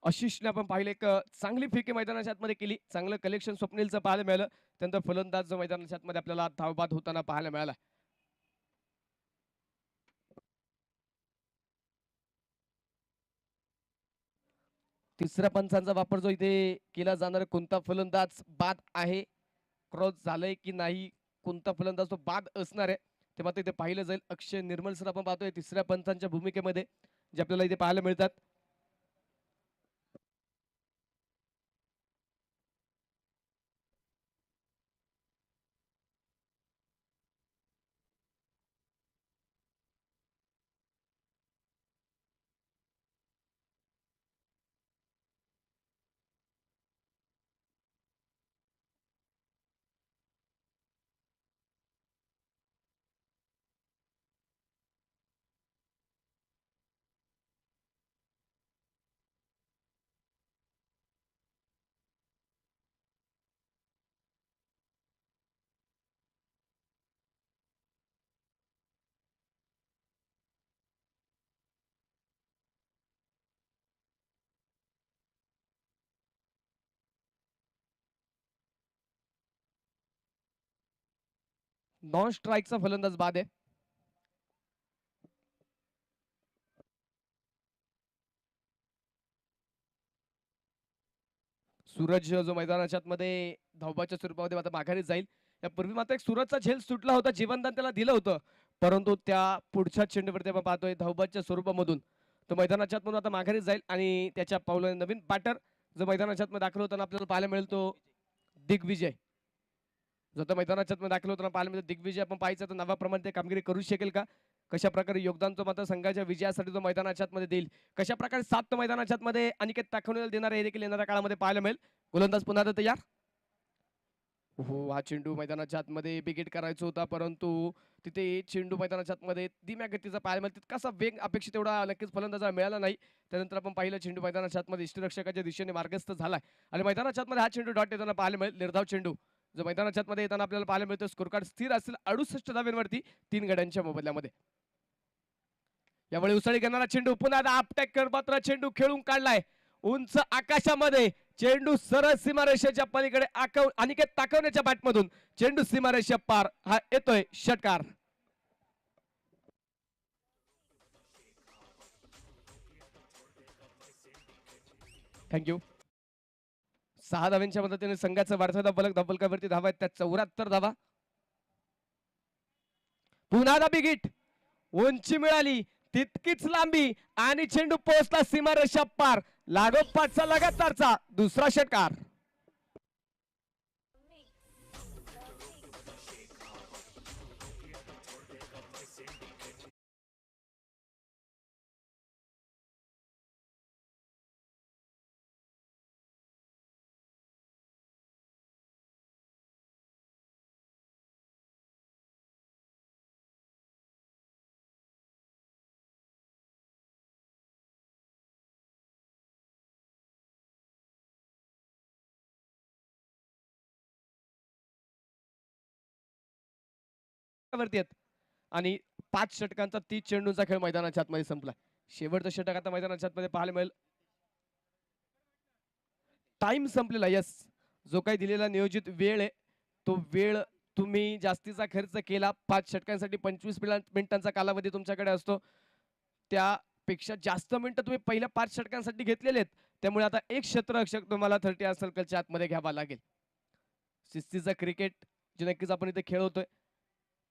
आशिषने आपण पाहिले एक चांगली फेकी मैदानाच्या आतमध्ये केली, चांगलं कलेक्शन स्वप्नीलचं पाहायला मिळालं. त्यानंतर फलंदाज जो मैदानाच्या आतमध्ये आपल्याला धावबाद होताना पाहायला मिळाला. तिसऱ्या पंचांचा वापर जो इथे केला जाणार, कोणता फलंदाज बाद आहे, क्रॉस झालंय की नाही, कोणता फलंदाज तो बाद असणार आहे ते मात्र इथे पाहिलं जाईल. अक्षय निर्मल सर आपण पाहतोय तिसऱ्या पंचांच्या भूमिकेमध्ये जे आपल्याला इथे पाहायला मिळतात. नॉन स्ट्राईकचा फलंदाज बाद आहे. सूरज जो मैदानाच्या मध्ये धावबाच्या स्वरूपामध्ये आता माघारी जाईल. यापूर्वी मात्र एक सूरजचा झेल सुटला होता, जीवनदान त्याला दिलं होतं, परंतु त्या पुढच्या चेंडूवरती आपण पाहतोय धावबाच्या स्वरूपामधून तो मैदानाच्या आतमधून आता माघारी जाईल आणि त्याच्या पावलाने नवीन बॅटर जो मैदानाच्या आतमध्ये दाखल होताना आपल्याला पाहायला मिळेल तो दिग्विजय. जो आता मैदानाच्या आतमध्ये दाखल होताना पाहायला मिळेल दिग्विजय. आपण पाहायचं तर नावाप्रमाणे ते कामगिरी करू शकेल का, कशा प्रकारे योगदान तो मात्र संघाच्या विजयासाठी तो मैदानाच्या आतमध्ये देईल, कशा प्रकारे सात तो मैदानाच्या आतमध्ये अनिकेत दाखवण्याला देणार आहे हे देखील येणाऱ्या काळामध्ये पाहायला मिळेल. गोलंदाज पुन्हा तयार. हो, हा चेंडू मैदानाच्या आतमध्ये बिगेट करायचा होता, परंतु तिथे चेंडू मैदानाच्या आतमध्ये धीम्या गतीचा पाहायला मिळेल, तितकासा वेग अपेक्षित एवढा नक्कीच फलंदाजाला मिळाला नाही. त्यानंतर आपण पाहिलं चेंडू मैदानाच्या आतमध्ये इष्टरक्षकाच्या दिशेने मार्गस्थ झालाय आणि मैदानाच्या आतमध्ये हा चेंडू डॉट येताना पाहायला मिळेल. निर्धाव चेंडू जो मैदानाच्या आतमध्ये येताना आपल्याला पाहायला मिळतो. स्कोर कार्ड स्थिर असेल 68 धाव्यांवरती 3 गड्यांच्या मोबदल्यामध्ये. यामुळे उसळी घेणारा चेंडू पुन्हा आपटॅक मात्र चेंडू खेळून काढलाय उंच आकाशामध्ये. चेंडू सरळ सीमारेषेच्या पलीकडे अनिकेत ताकवण्याच्या बॅटमधून चेंडू सीमारेषा पार हा येतोय षटकार. थँक्यू. 6 धाव्यांच्या मदतीने संघाचा वाढता धबलकावरती धावा आहेत त्या 74 धावा. पुन्हा बिगिट, उंची मिळाली तितकीच लांबी आणि चेंडू पोहोचला सीमारेषा पार. लागोपाठचा लगातारचा दुसरा षटकार. वरती आहेत आणि 5 षटकांचा 30 चेंडूंचा खेळ मैदानाच्या आतमध्ये संपला. शेवटचं षटक आता मैदानाच्या आतमध्ये पाहायला मिळेल. टाइम संपलेला. यस, जो काही दिलेला नियोजित वेळ आहे तो वेळ तुम्ही जास्तीचा खर्च केला. 5 षटकांसाठी 25 मिनिटांचा कालावधी तुमच्याकडे असतो. त्यापेक्षा जास्त मिनिटं तुम्ही पहिल्या 5 षटकांसाठी घेतलेले आहेत. त्यामुळे आता एक क्षेत्ररक्षक तुम्हाला 30 सर्कलच्या आतमध्ये घ्यावा लागेल. शिस्तीचा क्रिकेट जे नक्कीच आपण इथे खेळवतोय,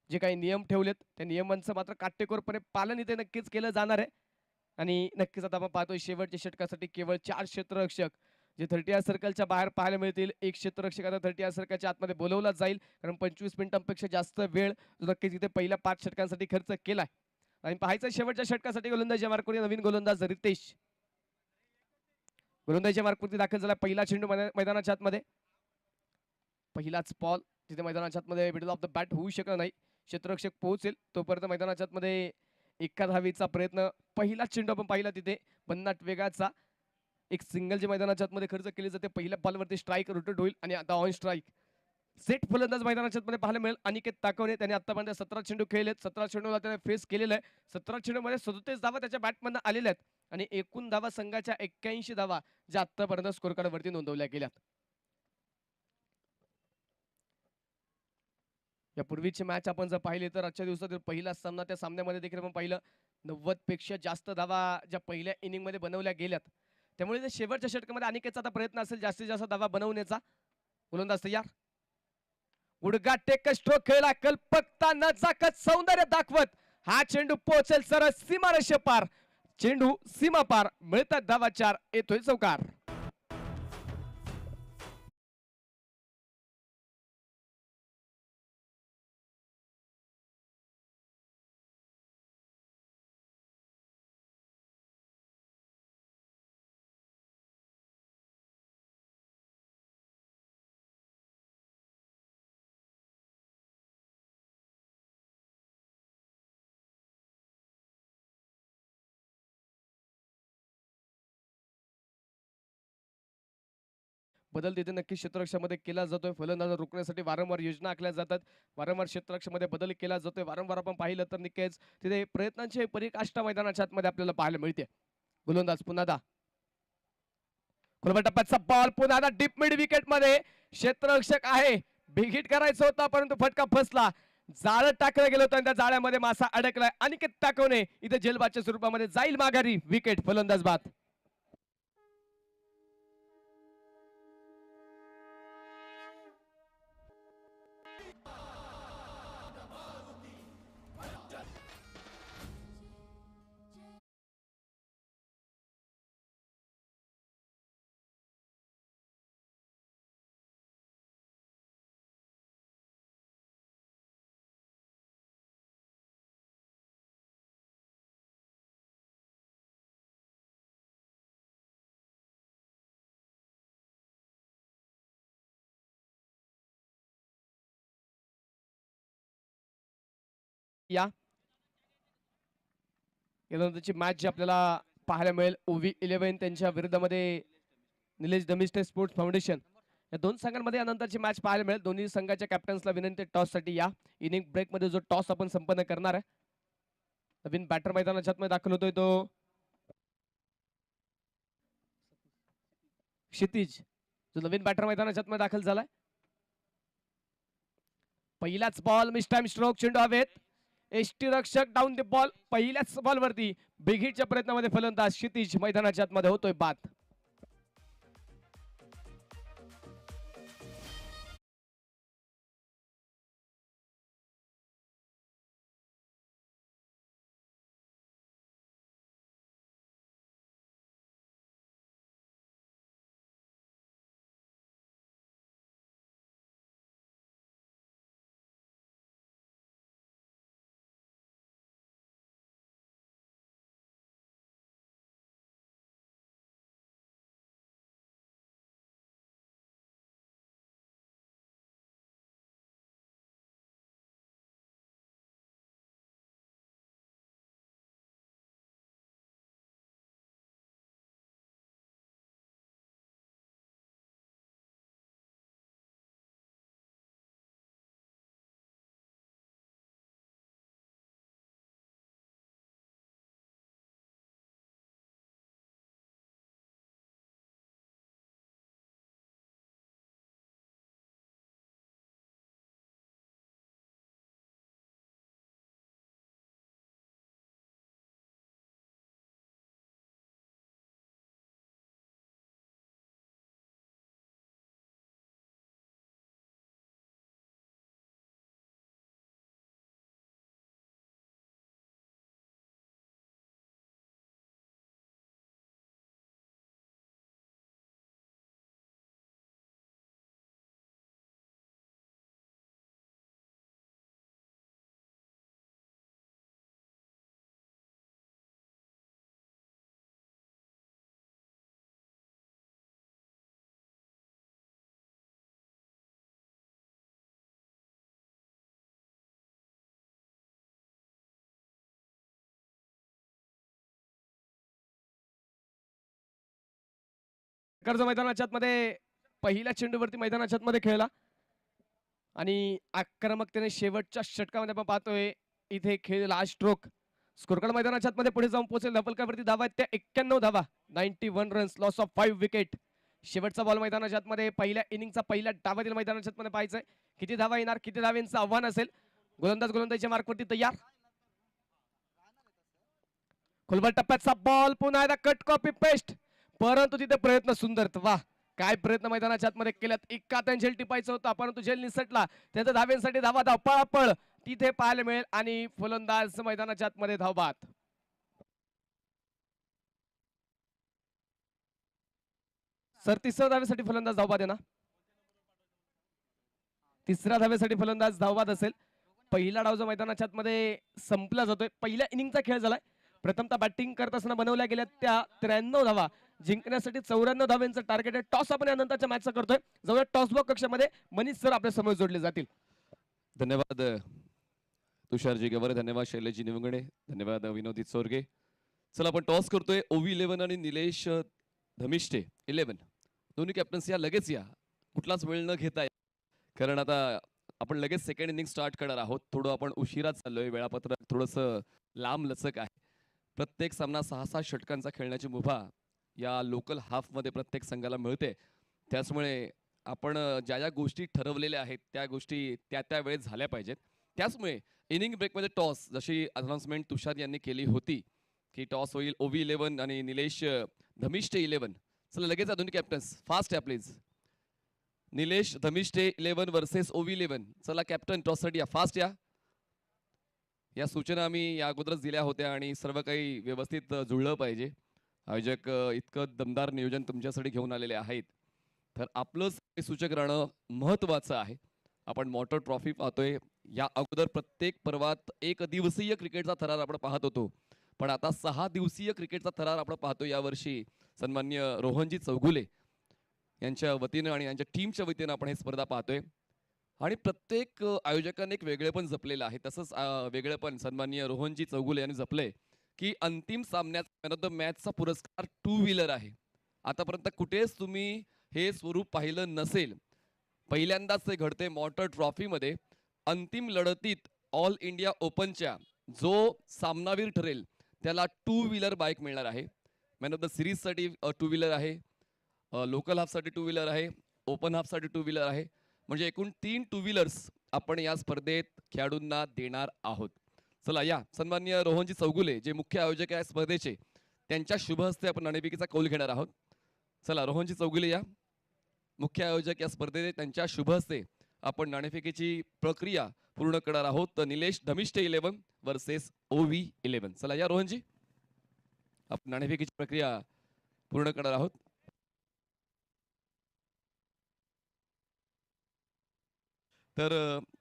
जे काही नियम ठेवलेत त्या नियमांचं मात्र काटेकोरपणे पालन इथे नक्कीच केलं जाणार आहे. आणि नक्कीच आता आपण पाहतोय शेवटच्या षटकासाठी केवळ 4 क्षेत्ररक्षक जे 30 सर्कलच्या बाहेर पाहायला मिळतील. एक क्षेत्ररक्षक आता 30 सर्कलच्या आतमध्ये बोलवला जाईल, कारण 25 मिनिटांपेक्षा जास्त वेळ नक्कीच इथे पहिल्या 5 षटकांसाठी खर्च केलाय. आणि पाहायचं शेवटच्या षटकासाठी गोलंदाजी मार्कवरती नवीन गोलंदाज रितेश गोलंदाजीच्या मार्कवरती दाखल झाला. पहिला चेंडू मैदानाच्या आतमध्ये, पहिलाच बॉल तिथे मैदानाच्या आतमध्ये मिडल ऑफ द बॅट होऊ शकत नाही. क्षेत्ररक्षक पोहोचेल तोपर्यंत मैदानाच्या आतमध्ये एका धावीचा प्रयत्न. पहिला चेंडू आपण पाहिला तिथे भन्नाट वेगाचा एक सिंगल जे मैदानाच्या आतमध्ये खर्च केली जाते. पहिल्या बॉलवरती स्ट्राईक रोटेट होईल आणि आता ऑन स्ट्राईक सेट फलंदाज मैदानाच्या आतमध्ये पाहायला मिळेल. अनिकेत ताकवणे त्याने आतापर्यंत 17 चेंडू खेळलेत. 17 चेंडूला त्याने फेस केलेलं आहे. 17 चेंडूमध्ये 37 धावा त्याच्या बॅटमधनं आलेल्या आहेत आणि एकूण धावा संघाच्या 81 धावा ज्या आतापर्यंत स्कोर कार्ड वरती नोंदवल्या गेल्यात. यापूर्वीची मॅच आपण जर पाहिली तर आजच्या दिवसातील पहिला सामना, त्या सामन्यामध्ये देखील आपण पाहिलं 90 पेक्षा जास्त धावा ज्या पहिल्या इनिंग मध्ये बनवल्या गेल्यात. त्यामुळे शेवटच्या षटकामध्ये अनिकेतचा आता प्रयत्न असेल जास्तीत जास्त धावा बनवण्याचा. गोलंदाज तयार, उडगा टेक स्ट्रोक खेळला, कल्पकता न जाकत सौंदर्य दाखवत हा चेंडू पोहोचेल सरळ सीमारेषे पार. चेंडू सीमा पार, मिळतात धावा 4, येतोय चौकार. बदल तिथे नक्की क्षेत्ररक्षामध्ये केला जातोय. फलंदाज रोखण्यासाठी वारंवार योजना आखल्या जातात. वारंवार क्षेत्ररक्षामध्ये बदल केला जातोय. वारंवार आपण पाहिलं तर नक्कीच तिथे प्रयत्नांची परीकाष्ठा मैदानाच्या आतमध्ये आपल्याला पाहायला मिळते. गोलंदाज पुन्हा खुलबा टप्प्याचा बॉल पुन्हा डीप मिड विकेट मध्ये क्षेत्ररक्षक आहे. बिग करायचं होता परंतु फटका फसला. जाळं टाकलं गेलं होतं आणि त्या जाळ्यामध्ये मासा अडकलाय. अनिकेत ताकवणे इथे जेलबादच्या स्वरूपामध्ये जाईल माघारी. विकेट, फलंदाज बाद. या त्याची मॅच जी आपल्याला पाहायला मिळेल OV11 त्यांच्या विरुद्धमध्ये निलेश दमिष्टे स्पोर्ट्स फाउंडेशन, या दोन संघांमध्ये यानंतरची मॅच पाहायला मिळेल. दोन्ही संघाच्या कॅप्टन्सला विनंती टॉस साठी या. इनिंग ब्रेक मध्ये जो टॉस आपण संपन्न करणार आहे, नवीन बॅटर मैदानाच्या आतमध्ये दाखल होतोय तो क्षितिज, जो नवीन बॅटर मैदानाच्या आतमध्ये दाखल झालाय. पहिलाच बॉल मिस टाइम स्ट्रोक, चेंडू हवेत. एसटी रक्षक डाऊन द बॉल. पहिल्याच बॉलवरती बिग हिटच्या प्रयत्नामध्ये फलंदाज क्षितिज मैदानाच्या आतमध्ये होतोय बाद. कर्ज मैदानाच्या आतमध्ये पहिल्या चेंडूवरती मैदानाच्या आतमध्ये खेळला आणि आक्रमकतेने शेवटच्या षटकामध्ये आपण पाहतोय इथे खेळ लास्ट स्ट्रोक. स्कोरकार्ड मैदानाच्या आतमध्ये पुढे जाऊन पोहोचेल. धपलकावरती धावा आहेत त्या 91 धावा, 91 रन्स, लॉस ऑफ 5 विकेट. शेवटचा बॉल मैदानाच्या आतमध्ये पहिल्या इनिंगचा पहिल्या डावातील मैदानाच्या आतमध्ये पाहायचंय किती धावा येणार, किती धावांचं आव्हान असेल. गोलंदाज गोलंदाजीच्या मार्कवरती तयार. खोलवर टप्प्याचा बॉल पुन्हा एकदा कट कॉपी पेस्ट, परंतु तिथे प्रयत्न सुंदर. वा काय प्रयत्न मैदानाच्या आतमध्ये केल्यात. इक्का त्यांनी झेल टिपायचं होता परंतु झेल निसटला. त्याचं धाव्यांसाठी धावा पळापळ तिथे पाहायला मिळेल आणि फलंदाज मैदानाच्या आतमध्ये धावबाद. सर तिसऱ्या धावेसाठी फलंदाज धावबाद आहे ना. तिसऱ्या धावेसाठी फलंदाज धावबाद असेल. पहिला डाव जो मैदानाच्या आतमध्ये संपला जातोय. पहिल्या इनिंगचा खेळ झालाय. प्रथमतः बॅटिंग करत असताना बनवल्या गेल्या त्या 93 धावा जिंकण्यासाठी 94 धावांचं टार्गेट आहे. टॉस आपण या नंतरच्या मॅचचा करतोय. जवळ टॉस बॉक्स कक्षामध्ये मनीष सर आपल्या समोर जोडले जातील. धन्यवाद तुषारजी गवारे, धन्यवाद शैलेशजी निवंगणे, धन्यवाद विनोदी चोरगे. चला आपण टॉस करतोय. ओवी 11 आणि निलेश धमिष्टे 11 दोन्ही कॅप्टन्स या लगेच या, कुठलाच वेळ न घेता, कारण आता आपण लगेच सेकंड इनिंग स्टार्ट करणार आहोत. थोडं आपण उशिराच चाललोय, वेळापत्रक थोडंसं लांब लचक आहे. प्रत्येक सामना 6-6 षटकांचा खेळण्याची मुभा या लोकल हाफमध्ये प्रत्येक संघाला मिळते. त्याचमुळे आपण ज्या ज्या गोष्टी ठरवलेल्या आहेत त्या गोष्टी त्या त्या वेळेत झाल्या पाहिजेत. त्याचमुळे इनिंग ब्रेकमध्ये टॉस, जशी अनाउन्समेंट तुषार यांनी केली होती की टॉस होईल ओवी 11 आणि निलेश धमिष्टे 11. चला लगेच दोन्ही कॅप्टन्स फास्ट या प्लीज. निलेश धमिष्टे 11 वर्सेस ओवी 11. चला कॅप्टन टॉससाठी या, फास्ट या. या सूचना आम्ही या अगोदरच दिल्या होत्या आणि सर्व काही व्यवस्थित जुळलं पाहिजे. आयोजक इतकं दमदार नियोजन तुमच्यासाठी घेऊन आलेले आहेत, तर आपलं सूचक राहणं महत्त्वाचं आहे. आपण मॉटर ट्रॉफी पाहतोय. या अगोदर प्रत्येक पर्वात 1 दिवसीय क्रिकेटचा थरार आपण पाहत होतो, पण आता 6 दिवसीय क्रिकेटचा थरार आपण पाहतो. यावर्षी सन्माननीय रोहनजी चौगुले यांच्या वतीनं आणि यांच्या टीमच्या वतीनं आपण हे स्पर्धा पाहतोय. आणि प्रत्येक आयोजकांनी एक वेगळेपण जपलेलं आहे. तसंच वेगळेपण सन्माननीय रोहनजी चौगुले यांनी जपलंय की अंतिम सामन्यात मॅन ऑफ द मॅचचा पुरस्कार 2 व्हीलर आहे. आतापर्यंत कुठेच तुम्ही हे स्वरूप पाहिलं नसेल. पहिल्यांदाच ते घडते मॉटर ट्रॉफीमध्ये. अंतिम लढतीत ऑल इंडिया ओपनच्या जो सामनावीर ठरेल त्याला 2 व्हीलर बाईक मिळणार आहे. मॅन ऑफ द सिरीजसाठी 2 व्हीलर आहे, लोकल हाफसाठी 2 व्हीलर आहे, ओपन हाफसाठी 2 व्हीलर आहे. म्हणजे एकूण 3 2 व्हीलर्स आपण या स्पर्धेत खेळाडूंना देणार आहोत. चला या सन्माननीय रोहनजी चौगुले जे मुख्य आयोजक आहे स्पर्धेचे, त्यांच्या शुभ हस्ते आपण नाणेफेकीचा कौल घेणार आहोत. चला रोहनजी चौगुले या, मुख्य आयोजक या स्पर्धेचे, त्यांच्या शुभ हस्ते आपण नाणेफेकीची प्रक्रिया पूर्ण करणार आहोत. तर निलेश धमिष्टे 11 वर्सेस ओवी 11. चला या रोहनजी, आपण नाणेफेकीची प्रक्रिया पूर्ण करणार आहोत. तर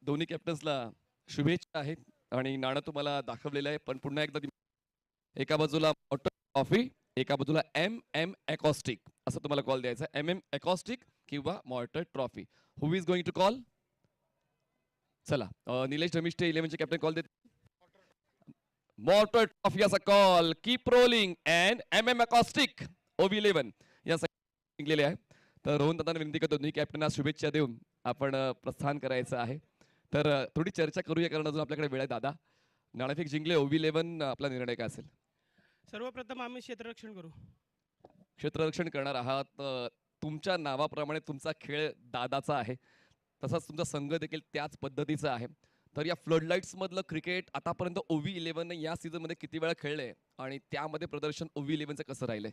दोन्ही कॅप्टन्सला शुभेच्छा आहेत आणि नाणं तुम्हाला दाखवलेलं आहे. पण पुन्हा एकदा एका बाजूला मॉटर ट्रॉफी, एका बाजूला MM एकॉस्टिक, असं तुम्हाला कॉल द्यायचा आहे. MM एकॉस्टिक किंवा motor trophy. Who is going to call? चला निलेश धमिष्टे 11चे कॅप्टन कॉल देत. मॉटर ट्रॉफी असा call, keep rolling and MM acoustic ओवी 11 या जिंकलेले आहे. तर रोहन दादांना विनंती करतो दोन्ही कॅप्टनना शुभेच्छा देऊन आपण प्रस्थान करायचं आहे. तर थोडी चर्चा करूया, कारण अजून आपल्याकडे वेळ आहे. दादा, नाणेफेक जिंकले ओवी 11, आपला निर्णय काय असेल? सर्वप्रथम आम्ही क्षेत्ररक्षण करू. क्षेत्ररक्षण करणार आहात. तुमच्या नावाप्रमाणे तुमचा खेळ दादाचा आहे, तसाच तुमचा संघ देखील त्याच पद्धतीचा आहे. तर या फ्लडलाईट्स मधलं क्रिकेट आतापर्यंत ओवी 11 या सीझन मध्ये किती वेळा खेळलंय आणि त्यामध्ये प्रदर्शन ओवी 11चं कसं राहिलंय?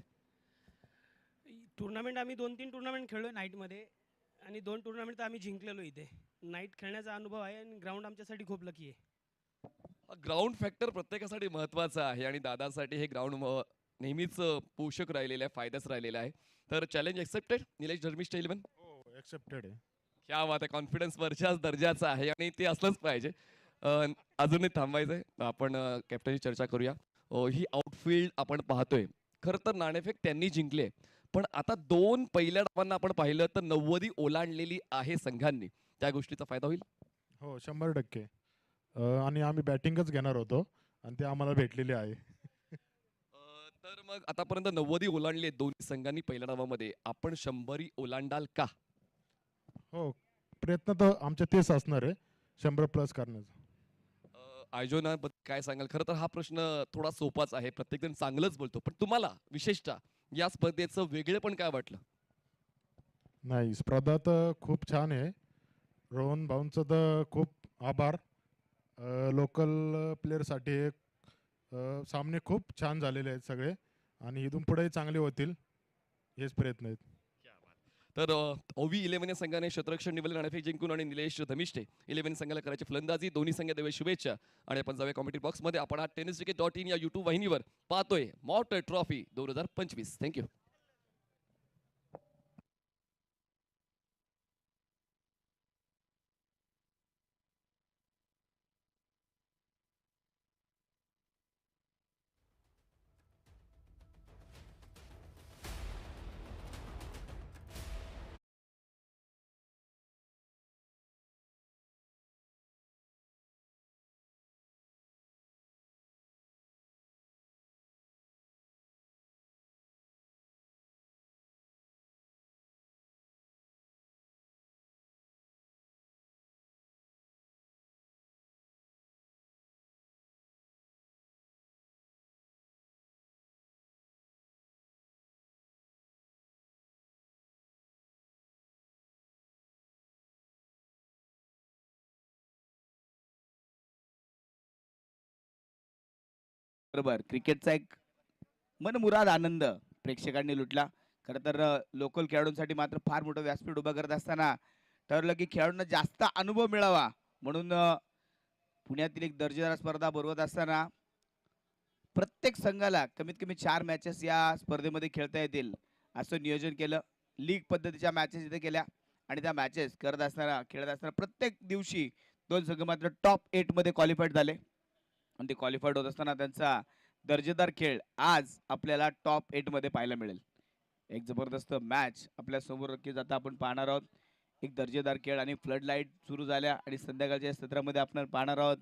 टुर्नामेंट आम्ही 2-3 टुर्नामेंट खेळलो नाईटमध्ये आणि 2 टुर्नामेंट तर आम्ही जिंकलेलो. इथे नाईट खेळण्याचा अनुभव आहे आणि ग्राउंड आमच्यासाठी खूप लकी आहे. ग्राउंड फॅक्टर प्रत्येकासाठी महत्त्वाचा आहे आणि दादासाठी हे ग्राउंड नेहमीच पोषक राहिलेलं आहे, फायद्याच राहिलेला आहे. तर चॅलेंज एक्सेप्टेड निलेश धर्मिष्ठ 11. हो एक्सेप्टेड आहे. क्या बात आहे, कॉन्फिडन्स वरच्याच दर्जाचा आहे आणि ते असलंच पाहिजे. अजूनही थांबायचंय, आपण कॅप्टनची चर्चा करूया. ही आउटफील्ड आपण पाहतोय. खरं तर नाणेफेक त्यांनी जिंकले, पण आता 2 पहिल्या डावांना आपण पाहिलं तर 90 ओलांडलेली आहे संघांनी. त्या गोष्टीचा फायदा होईल? हो 100%. आणि आम्ही बॅटिंगच घेणार होतो आणि ते आम्हाला भेटलेले आहे. तर मग आतापर्यंत 90 ओलांडले दोन्ही संघांनी पहिल्या डावामध्ये. आपण 100 ओलांडाल का? हो, प्रयत्न तर आमचे तेच असणार आहे 100+ करण्याचा. आयोजनाबद्दल काय सांगाल? खरं तर हा प्रश्न थोडा सोपाच आहे. प्रत्येकजण चांगलंच बोलतो. पण तुम्हाला विशेषतः या स्पर्धेचं वेगळेपण काय वाटलं? नाही, स्पर्धा तर खूप छान आहे. रोहन भाऊंचं तर खूप आभार. लोकल प्लेअरसाठी सामने खूप छान झालेले आहेत सगळे आणि इथून पुढेही चांगले होतील हेच प्रयत्न आहेत. तर ओवी 11 या संघाने क्षेत्ररक्षण निवडले नाणेफेक जिंकून आणि निलेश धमिष्टे 11 संघाला करायची फलंदाजी. दोन्ही संघ देवे शुभेच्छा. आणि आपण जाऊया कॉमेंट्री बॉक्समध्ये. आपण हा tenniscricket.in या YouTube वाहिनीवर पाहतोय मॉट ट्रॉफी 2025. थँक्यू. बरोबर. क्रिकेटचा एक मनमुराद आनंद प्रेक्षकांनी लुटला. खरं तर लोकल खेळाडूंसाठी मात्र फार मोठं व्यासपीठ उभं करत असताना ठरलं की खेळाडूंना जास्त अनुभव मिळावा म्हणून पुण्यातील एक दर्जेदार स्पर्धा भरवत असताना प्रत्येक संघाला कमीत कमी 4 मॅचेस या स्पर्धेमध्ये खेळता येतील असं नियोजन केलं. लीग पद्धतीच्या मॅचेस इथे केल्या आणि त्या मॅचेस करत असताना खेळत असताना प्रत्येक दिवशी 2 संघ मात्र टॉप 8 मध्ये क्वालिफाईड झाले आणि ते क्वालिफाईड होत असताना त्यांचा दर्जेदार खेळ आज आपल्याला टॉप 8 मध्ये पाहायला मिळेल. एक जबरदस्त मॅच आपल्या समोर नक्कीच आता आपण पाहणार आहोत. एक दर्जेदार खेळ आणि फ्लड लाईट सुरू झाल्या आणि संध्याकाळच्या सत्रामध्ये आपण पाहणार आहोत.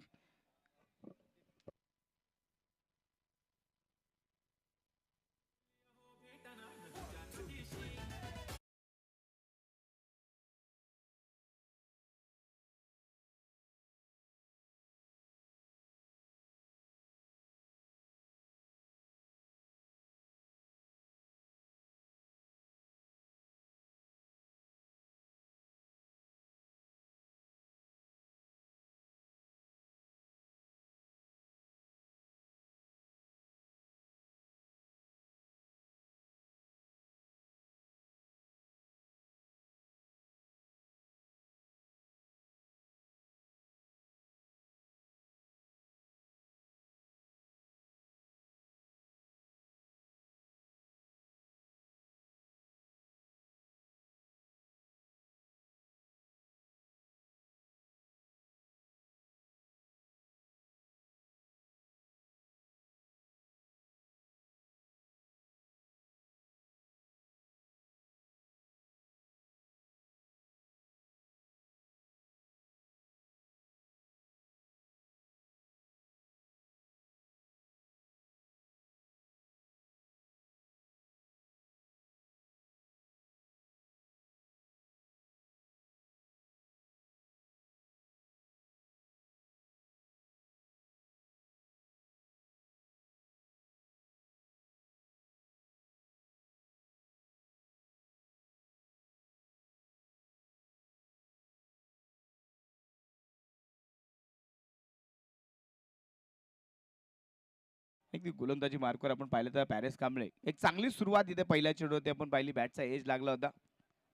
एक गोलंदाजी मार्कवर आपण पाहिलं तर पॅरिस कांबळे एक चांगली सुरुवात इथे पहिल्या चेंडूवरती आपण पाहिली. बॅटचा एज लागला होता.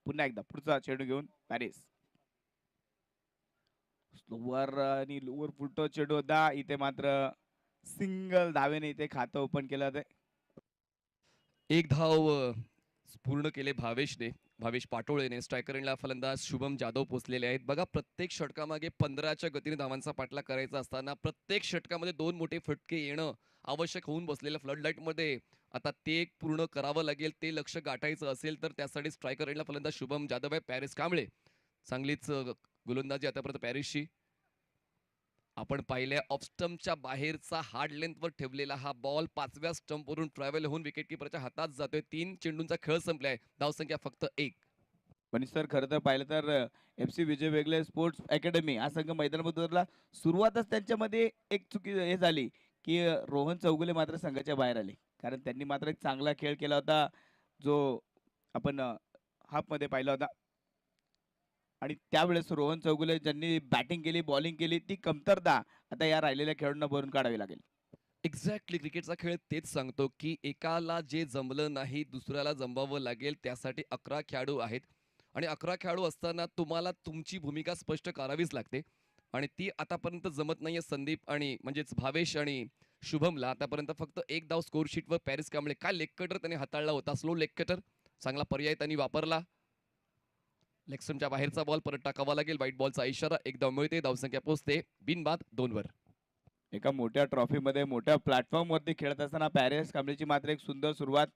पुन्हा एकदा पुढचा चेंडू घेऊन पॅरिस स्लोवर आणि लोअर फुलटो चेंडू होता. इथे मात्र सिंगल धावेने इथे खातं ओपन केलं होतं. एक धाव पूर्ण केले भावेश पाटोळेने. स्ट्रायकर एंडला फलंदाज शुभम जाधव पोचलेले आहेत. बघा, प्रत्येक षटकामागे 15च्या गतीने धावांचा पाठलाग करायचा असताना प्रत्येक षटकामध्ये 2 मोठे फटके येणं आवश्यक होऊन बसलेल्या फ्लड लाईट मध्ये आता ते एक पूर्ण करावं लागेल. ते लक्ष गाठायचं असेल तर त्यासाठी स्ट्रायकर एंडला फलंदाज शुभम जाधव आहे. पॅरिस कांबळे चांगलीच गोलंदाजी आतापर्यंत पॅरिसची. आपण पाहिल्या ऑफ स्टंपच्या बाहेरचा हार्ड लेंथवर ठेवलेला हा बॉल 5व्या स्टंपवरून ट्रॅव्हल होऊन विकेटकीपरच्या हातात जातोय. 3 चेंडूंचा खेळ संपलाय. धावसंख्या फक्त 1. पण सर खरं तर पाहिलं तर FC विजय वेगळे स्पोर्ट्स अकॅडमी हा संघ मैदानामध्ये उतरला. सुरुवातच त्यांच्यामध्ये एक चुकी हे झाली की रोहन चौगुले मात्र संघाच्या बाहेर आले. कारण त्यांनी मात्र एक चांगला खेळ केला होता जो आपण हाफमध्ये पाहिला होता. आणि त्यावेळेस रोहन चौगुले ज्यांनी बॅटिंग केली, बॉलिंग केली, ती कमतरता आता या राहिलेल्या खेळाडूंना भरून काढावी लागेल. एक्झॅक्टली क्रिकेटचा खेळ तेच सांगतो की एकाला जे जमलं नाही दुसऱ्याला जमवावं लागेल. त्यासाठी 11 खेळाडू आहेत आणि 11 खेळाडू असताना तुम्हाला तुमची भूमिका स्पष्ट करावीच लागते आणि ती आतापर्यंत जमत नाहीये संदीप आणि म्हणजेच भावेश आणि शुभमला. आतापर्यंत फक्त एक धाव स्कोर शीटवर पॅरिस कांबळे. काय लेग कटर त्यांनी हाताळला होता, स्लो लेग कटर, चांगला पर्याय त्यांनी वापरला. लेग स्टंपच्या बाहेरचा बॉल परत टाकावा लागेल. व्हाईट बॉलचा इशारा. एक धाव मिळते. धावसंख्या पोहोचते बिनबाद 2 वर. एका मोठ्या ट्रॉफीमध्ये मोठ्या प्लॅटफॉर्मवरती खेळत असताना पॅरिस कांबळेची मात्र एक सुंदर सुरुवात.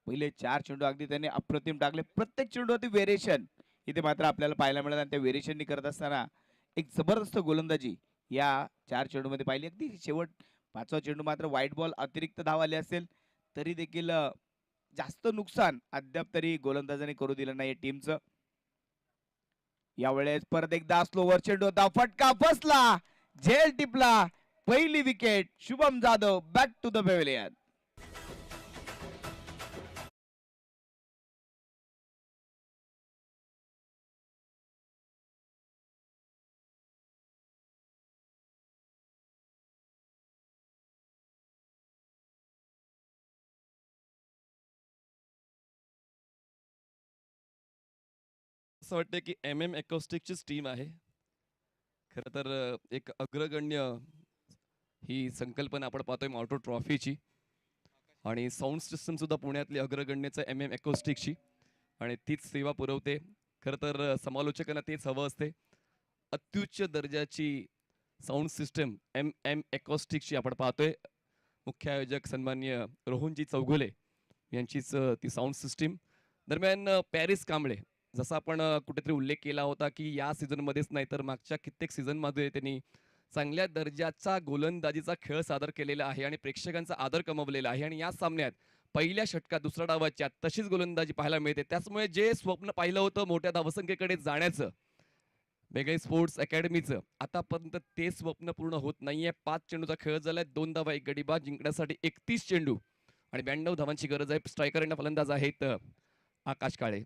पहिले 4 चेंडू अगदी त्यांनी अप्रतिम टाकले. प्रत्येक चेंडूवरती व्हेरिएशन इथे मात्र आपल्याला पाहायला मिळालं आणि त्या व्हेरिएशननी करत असताना एक जबरदस्त गोलंदाजी या 4 चेंडूमध्ये पाहिली. अगदी शेवट 5वा चेंडू मात्र व्हाईट बॉल अतिरिक्त धाव आली असेल तरी देखील जास्त नुकसान अद्याप तरी गोलंदाजाने करू दिलं नाही टीमचं. यावेळेस परत एकदा स्लोवर चेंडू होता, फटका बसला, झेल टिपला, पहिली wicket. Shubham Jadhav back to the pavilion. असं वाटतं की MM एकॉस्टिकचीच टीम आहे. खरं तर एक अग्रगण्य ही संकल्पना आपण पाहतोय मॉटो ट्रॉफीची आणि साऊंड सिस्टम सुद्धा पुण्यातली अग्रगण्यचं MM एकॉस्टिकची आणि तीच सेवा पुरवते. खरं तर समालोचकांना तेच हवं असते. अत्युच्च दर्जाची साऊंड सिस्टम MM एकॉस्टिकची आपण पाहतोय. मुख्य आयोजक सन्माननीय रोहनजी चौगुले यांचीच ती साऊंड सिस्टीम. दरम्यान पॅरिस कांबळे जसा आपण कुठेतरी उल्लेख केला होता की या सीझनमध्येच नाही तर मागच्या कित्येक सीझनमध्ये त्यांनी चांगल्या दर्जाचा गोलंदाजीचा खेळ सादर केलेला आहे आणि प्रेक्षकांचा आदर कमवलेला आहे आणि या सामन्यात पहिल्या षटकात दुसऱ्या डावाच्या तशीच गोलंदाजी पाहायला मिळते. त्याचमुळे जे स्वप्न पाहिलं होतं मोठ्या धावसंख्येकडे जाण्याचं वेगळे स्पोर्ट्स अकॅडमीचं आतापर्यंत ते स्वप्न पूर्ण होत नाहीये. 5 चेंडूचा खेळ झालाय, 2 धावा 1 गडी बाद. जिंकण्यासाठी 31 चेंडू आणि 92 धावांची गरज आहे. स्ट्रायकर आणि फलंदाज आहेत आकाश काळे.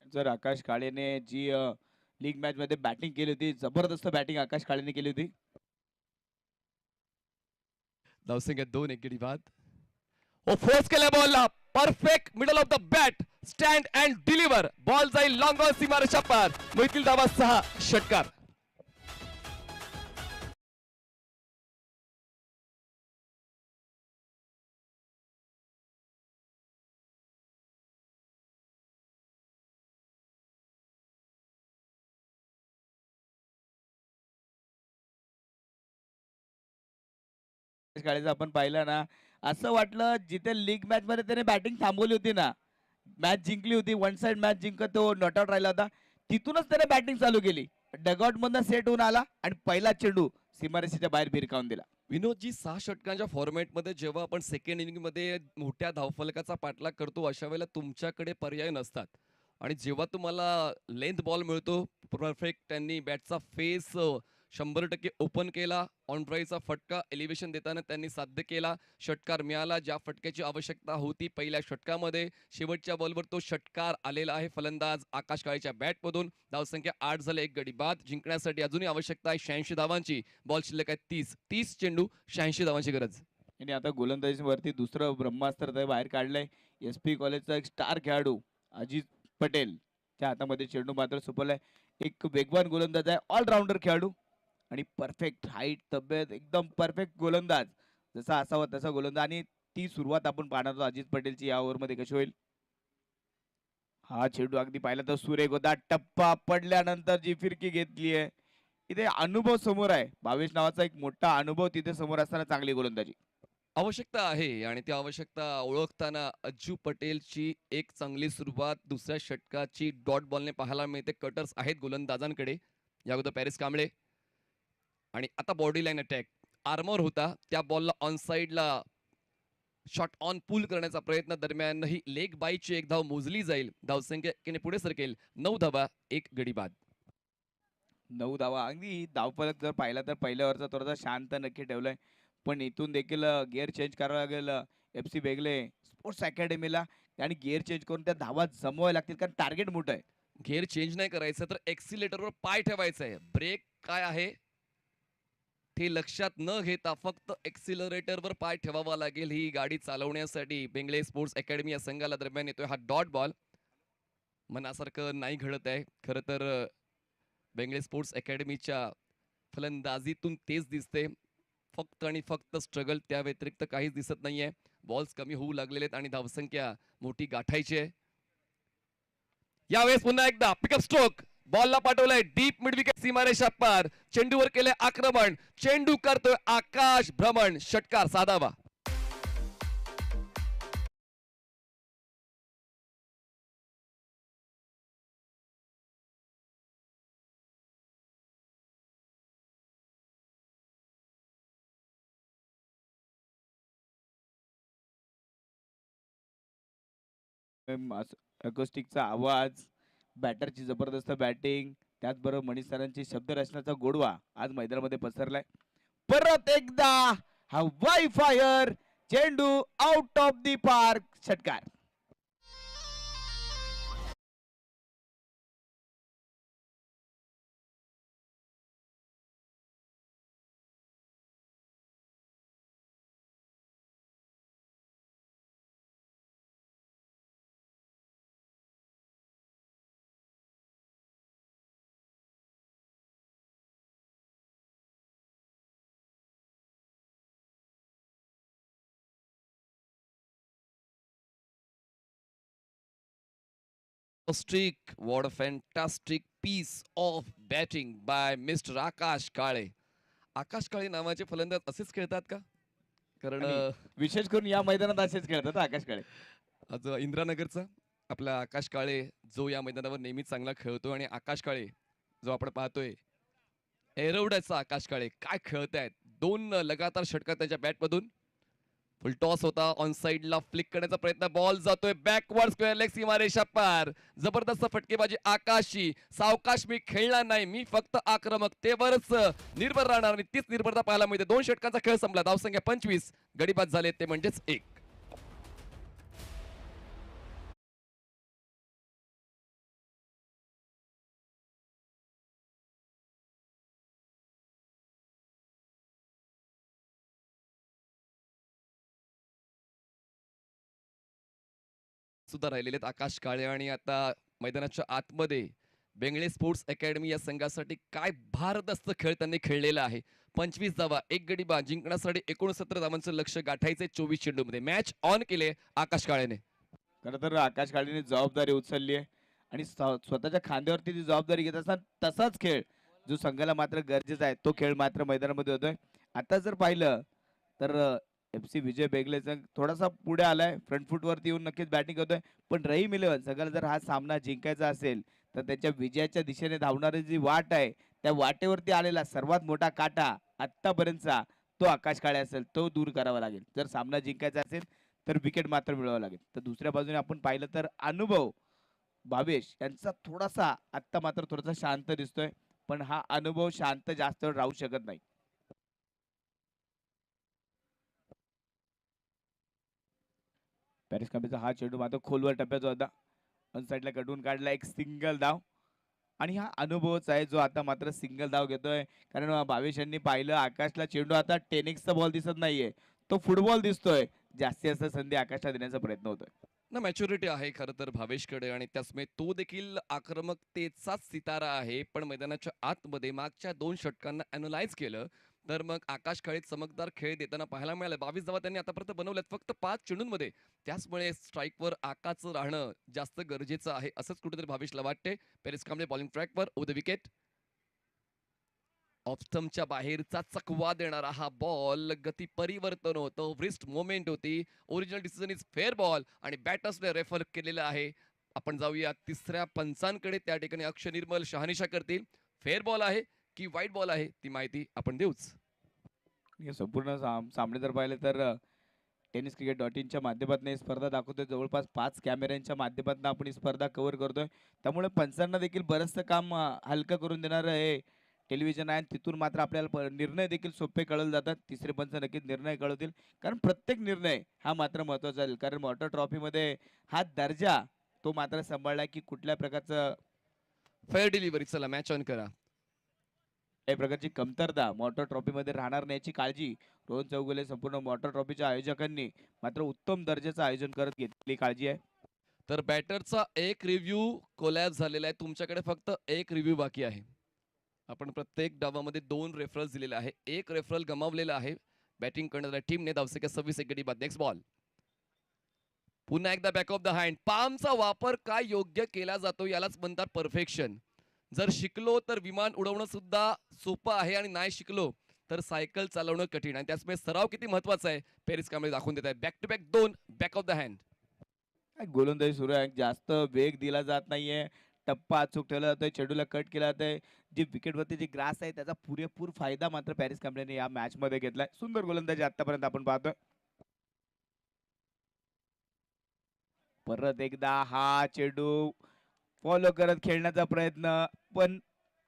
जर आकाश काळेने जी लीग मॅच मध्ये बॅटिंग केली होती, जबरदस्त बॅटिंग आकाश काळेने केली होती. धावसंख्या 2 1 गडी बाद. ओ फोर्स केला बॉलला, perfect middle of the bat, stand and deliver. Ball जाईल लॉंग ऑन सीमारेषा पार. मिळतील धावा 6. षटकार. आकाश काळेचं आपण पाहिलं ना, असं वाटलं जिथे लीग मॅच मध्ये त्याने बॅटिंग थांबवली होती ना, मॅच जिंकली होती, वन साइड मॅच जिंकत तो नॉट आउट राहिला होता, तिथूनच त्याने बॅटिंग चालू केली. डगआउट मधनं सेट होऊन आला आणि पहिला चेंडू सीमारेषेच्या बाहेर भिरकावून दिला. विनोदजी 6 षटकांच्या फॉर्मॅटमध्ये जेव्हा आपण सेकंड इनिंगमध्ये मोठ्या धावफलकाचा पाठलाग करतो अशा वेळेला तुमच्याकडे पर्याय नसतात आणि जेव्हा तुम्हाला लेंथ बॉल मिळतो परफेक्ट त्यांनी बॅटचा फेस 100% ओपन केला. ऑन ड्राईव्हचा फटका एलिव्हेशन देताना त्यांनी साध्य केला. षटकार मिळाला ज्या फटक्याची आवश्यकता होती पहिल्या षटकामध्ये. शेवटच्या बॉलवर तो षटकार आलेला आहे फलंदाज आकाश काळेच्या बॅटमधून. धावसंख्या 8 झाले 1 गडी बाद. जिंकण्यासाठी अजूनही आवश्यकता आहे 86 धावांची. बॉल शिल्लक आहे 30 चेंडू 86 धावांची गरज. आणि आता गोलंदाजीवरती दुसरं ब्रह्मास्त्र ते बाहेर काढलंय. SP कॉलेजचा एक स्टार खेळाडू अजित पटेल च्या हातामध्ये चेंडू मात्र सुपरलाय. एक वेगवान गोलंदाज आहे, ऑलराऊंडर खेळाडू आणि परफेक्ट हाईट, तब्येत, एकदम परफेक्ट गोलंदाज जसा असावा तसा गोलंदाज. आणि ती सुरुवात आपण पाहणार आहोत अजित पटेलची या ओव्हरमध्ये कशी होईल. हा चेंडू अगदी पाहिला तर सुरेख होता. टप्पा पडल्यानंतर जी फिरकी घेतली आहे, इथे अनुभव समोर आहे. भावेश नावाचा एक मोठा अनुभव तिथे समोर असताना चांगली गोलंदाजी. आवश्यकता आहे आणि ती आवश्यकता ओळखताना अज्जू पटेलची एक चांगली सुरुवात दुसऱ्या षटकाची डॉट बॉलने पाहायला मिळते. कटर्स आहेत गोलंदाजांकडे. या अगोदर पॅरिस कांबळे आणि आता बॉडी लाईन अटॅक आर्मर होता त्या बॉलला ऑन साइडला शॉट ऑन पूल करण्याचा प्रयत्न दरम्यानही लेग बायची एक धाव मोजली जाईल. धावसंख्येने पुढे सरकेल 9 धावा 1 गडी बाद. 9 धावा. अगदी धावफलक जर पाहिला तर पहिल्या ओव्हरचा थोडासा शांत नक्की ठेवलाय, पण इथून देखील गिअर चेंज करावं लागेल FC बेगले स्पोर्ट्स अकॅडमीला आणि गिअर चेंज करून त्या धावा जमवाव्या लागतील कारण टार्गेट मोठं आहे. घेर चेंज नाही करायचं तर एक्सिलेटरवर पाय ठेवायचा आहे. ब्रेक काय आहे ते लक्षात न घेता फक्त एक्सिलरेटरवर पाय ठेवावा लागेल ही गाडी चालवण्यासाठी. बेंगळे स्पोर्ट्स अकॅडमी या संघाला दरम्यान येतोय हा डॉट बॉल. मनासारखं नाही घडत आहे खरं तर. बेंगळे स्पोर्ट्स अकॅडमीच्या फलंदाजीतून तेच दिसते. फक्त आणि फक्त स्ट्रगल, त्या व्यतिरिक्त काहीच दिसत नाहीये. बॉल्स कमी होऊ लागलेले आहेत आणि धावसंख्या मोठी गाठायची आहे. यावेळेस पुन्हा एकदा पिकअप स्ट्रोक बॉलला पाठवलाय डीप मिड विकेट सीमारेषा पार. चेंडूवर केले आक्रमण. चेंडू करतोय आकाश भ्रमण. षटकार साधावा. अकोस्टिकचा आवाज, बॅटरची जबरदस्त बॅटिंग, त्याचबरोबर मनीष सरांची शब्दरचनाचा गोडवा आज मैदानामध्ये पसरलाय. परत एकदा हा वायफायर चेंडू आउट ऑफ दी पार्क. षटकार. Streak, what a fantastic piece of batting by Mr. आकाश काळे. आकाश काळे नावाचे फलंदाज असेच खेळतात का? कारण आणि विशेष करून या मैदानात असेच खेळतात आकाश काळे. आज इंदिरानगरचा आपला आकाश काळे जो या मैदानावर नेहमी चांगला खेळतो आणि आकाश काळे जो आपण पाहतोय एरवड्याचा आकाश काळे काय खेळतायत. 2 लगातार षटकार त्याच्या बॅटमधून. फुल टॉस होता ऑन साइडला फ्लिक करण्याचा प्रयत्न. बॉल जातोय बॅकवर्ड स्क्वेअर लेग सीमारेषा पार. जबरदस्त फटकेबाजी आकाशची. सावकाश मी खेळणार नाही, मी फक्त आक्रमकतेवरच निर्भर राहणार आणि तीच निर्भरता पाहायला मिळते. 2 षटकांचा खेळ संपला. धावसंख्या 25. गडी बाद झाले ते म्हणजेच 1. सुद्धा राहिलेले आहेत आकाश काळे. आणि आता मैदानाच्या आतमध्ये बेंगळे स्पोर्ट्स अकॅडमी या संघासाठी काय भारदस्त खेळ त्यांनी खेळलेला आहे. 25 धावा 1 गडी बाद जिंकण्यासाठी 69 धावांचं लक्ष गाठायचे 24 चेंडूमध्ये. मॅच ऑन केले आकाश काळेने. खरं तर आकाश काळेने जबाबदारी उचलली आहे आणि स्वतःच्या खांद्यावरती ती जबाबदारी घेत असताना तसाच खेळ जो संघाला मात्र गरजेचा आहे तो खेळ मात्र मैदानामध्ये होतोय. आता जर पाहिलं तर FC विजय बेगले संघ थोडासा पुढे आलाय, फ्रंट फूट वरती येऊन नक्कीच बॅटिंग करतोय. पण रहीम 11 संघाला जर हा सामना जिंकायचा असेल तर त्याच्या विजयाच्या दिशेने धावणारी जी वाट आहे त्या वाटेवरती आलेला सर्वात मोठा काटा आतापर्यंतचा तो आकाश काळे असेल, तो दूर करावा लागेल. जर सामना जिंकायचा असेल तर विकेट मात्र मिळवावं लागेल. तर दुसऱ्या बाजूने आपण पाहिलं तर अनुभव भावेश यांचा थोडासा आत्ता मात्र थोडासा शांत दिसतोय, पण हा अनुभव शांत जास्त वेळ राहू शकत नाही. पॅरिस कॅम्पेचा हा चेंडू मात्र खोलवर टप्प्याचा होता. ऑन साईडला कटून काढला एक सिंगल धाव आणि हा अनुभवच आहे जो आता मात्र सिंगल धाव घेतोय. कारण भावेश यांनी पाहिलं आकाशला चेंडू आता टेनिक्सचा बॉल दिसत नाहीये, तो फुटबॉल दिसतोय. जास्तीत जास्त संधी आकाशला देण्याचा प्रयत्न होतोय. ना मॅच्युरिटी आहे खरं तर भावेशकडे आणि त्यासमोर तो देखील आक्रमकतेचाच सितारा आहे. पण मैदानाच्या आतमध्ये मागच्या 2 षटकांना अॅनलाइज केलं तर मग आकाश काळे चमकदार खेळ देताना पाहायला मिळालं. 22 धावा त्यांनी आतापर्यंत बनवल्यात फक्त 5 चेंडूंमध्ये. त्याचमुळे स्ट्राईकवर आकाशचं राहणं जास्त गरजेचं आहे असंच कुठेतरी भावेशला वाटते. पेरिस कांबळे बॉलिंग ट्रॅकवर ओव्हर द विकेट. ऑफस्टमच्या बाहेरचा चकवा देणारा हा बॉल, गती परिवर्तन होतं, व्रिस्ट मोमेंट होती. Original decision is fair ball आणि बॅटर्सने रेफर केलेलं आहे. आपण जाऊया तिसऱ्या पंचांकडे. त्या ठिकाणी अक्षय निर्मल शहानिशा करतील. फेअर बॉल आहे की वाईट बॉल आहे ती माहिती आपण देऊच. हे संपूर्ण सामने जर पाहिले तर टेनिस क्रिकेट .inच्या माध्यमातून ही स्पर्धा दाखवतोय. जवळपास 5 कॅमेऱ्यांच्या माध्यमातून आपण ही स्पर्धा कव्हर करतोय. त्यामुळे पंचांना देखील बरंचसं काम हलकं करून देणारं हे टेलिव्हिजन आहे. तिथून मात्र आपल्याला निर्णय देखील सोपे कळले जातात. तिसरे पंच नक्कीच निर्णय कळवतील, कारण प्रत्येक निर्णय हा मात्र महत्त्वाचा आहे. कारण मोटर ट्रॉफीमध्ये हा दर्जा तो मात्र सांभाळला की कुठल्या प्रकारचं फेअर डिलिव्हरी. चला मॅच ऑन करा. या प्रकारची कमतरता मोटर ट्रॉफीमध्ये राहणार नाही याची काळजी रोहन चौगुले संपूर्ण मोटर ट्रॉफीच्या आयोजकांनी मात्र उत्तम दर्जाचं आयोजन करत घेतलेली काळजी आहे. तर बॅटरचा एक रिव्ह्यू कोलॅप्स झालेला आहे. तुमच्याकडे फक्त एक रिव्ह्यू बाकी आहे. आपण प्रत्येक डावामध्ये 2 रेफरल्स दिलेले आहे. एक रेफरल गमावलेला आहे बॅटिंग करणाऱ्या टीमने. धावसंख्या 26 सेकंडी बाद. Next ball. पुन्हा एकदा बॅक ऑफ द हँड. पामचा वापर काय योग्य केला जातो यालाच म्हणतात परफेक्शन. जर शिकलो तर विमान उडवणं सुद्धा सोपं आहे आणि नाही शिकलो तर सायकल चालवणं कठीण आहे. त्याचमुळे सराव किती महत्वाचा आहे पॅरिस कांबळे दाखवून देत आहेत. Back to back 2 back of the hand. गोलंदाजी सुरू आहे. जास्त वेग दिला जात नाहीये. टप्पा अचूक ठेवला जातोय. चेंडूला कट केला जातोय. जी विकेटवरती जी ग्रास आहे त्याचा पुरेपूर फायदा मात्र पॅरिस कांबळेने या मॅच मध्ये घेतलाय. सुंदर गोलंदाजी आतापर्यंत आपण पाहतोय. परत एकदा हा चेंडू फॉलो करत खेळण्याचा प्रयत्न, पण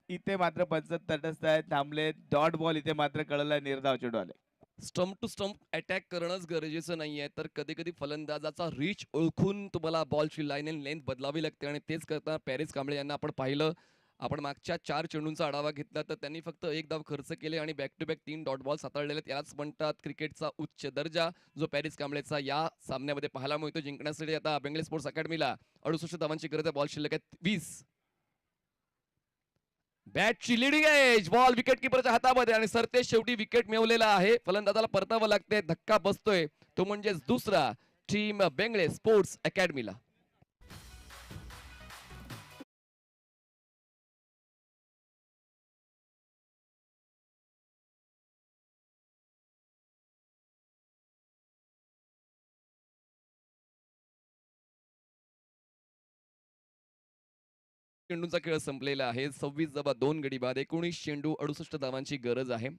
इथे मात्र पंच तटस्थ आहेत, थांबले. डॉट बॉल इथे मात्र कळला निर्धाव चेंडू आले. स्टंप टू स्टंप अटॅक करणंच गरजेचं नाहीये, तर कधी कधी फलंदाजाचा रीच ओळखून तुम्हाला बॉलची लाईन अँड लेंथ बदलावी लागते आणि तेच करताना पॅरिस कांबळे यांना आपण पाहिलं. आपण मागच्या 4 चेंडूंचा आढावा घेतला तर त्यांनी फक्त 1 धाव खर्च केले आणि back to back 3 dot ball हाताळलेले. यालाच म्हणतात क्रिकेटचा उच्च दर्जा, जो पॅरिस कांबळेचा या सामन्यामध्ये पाहायला मिळतो. जिंकण्यासाठी आता बेंगळे स्पोर्ट्स अकॅडमीला 68 धावांची गरज आहे. बॉल शिल्लक आहे 20. बॅटची लिडिंग एज. बॉल विकेट किपरच्या हातामध्ये आणि सरते शेवटी विकेट मिळवलेला आहे. फलंदाजाला परतावं लागते. धक्का बसतोय तो म्हणजेच दुसरा टीम बेंगळे स्पोर्ट्स अकॅडमीला. चेंडूंचा खेळ संपलेला आहे. 26/2 गडी बाद. 19 चेंडू 68 धावांची गरज आहे.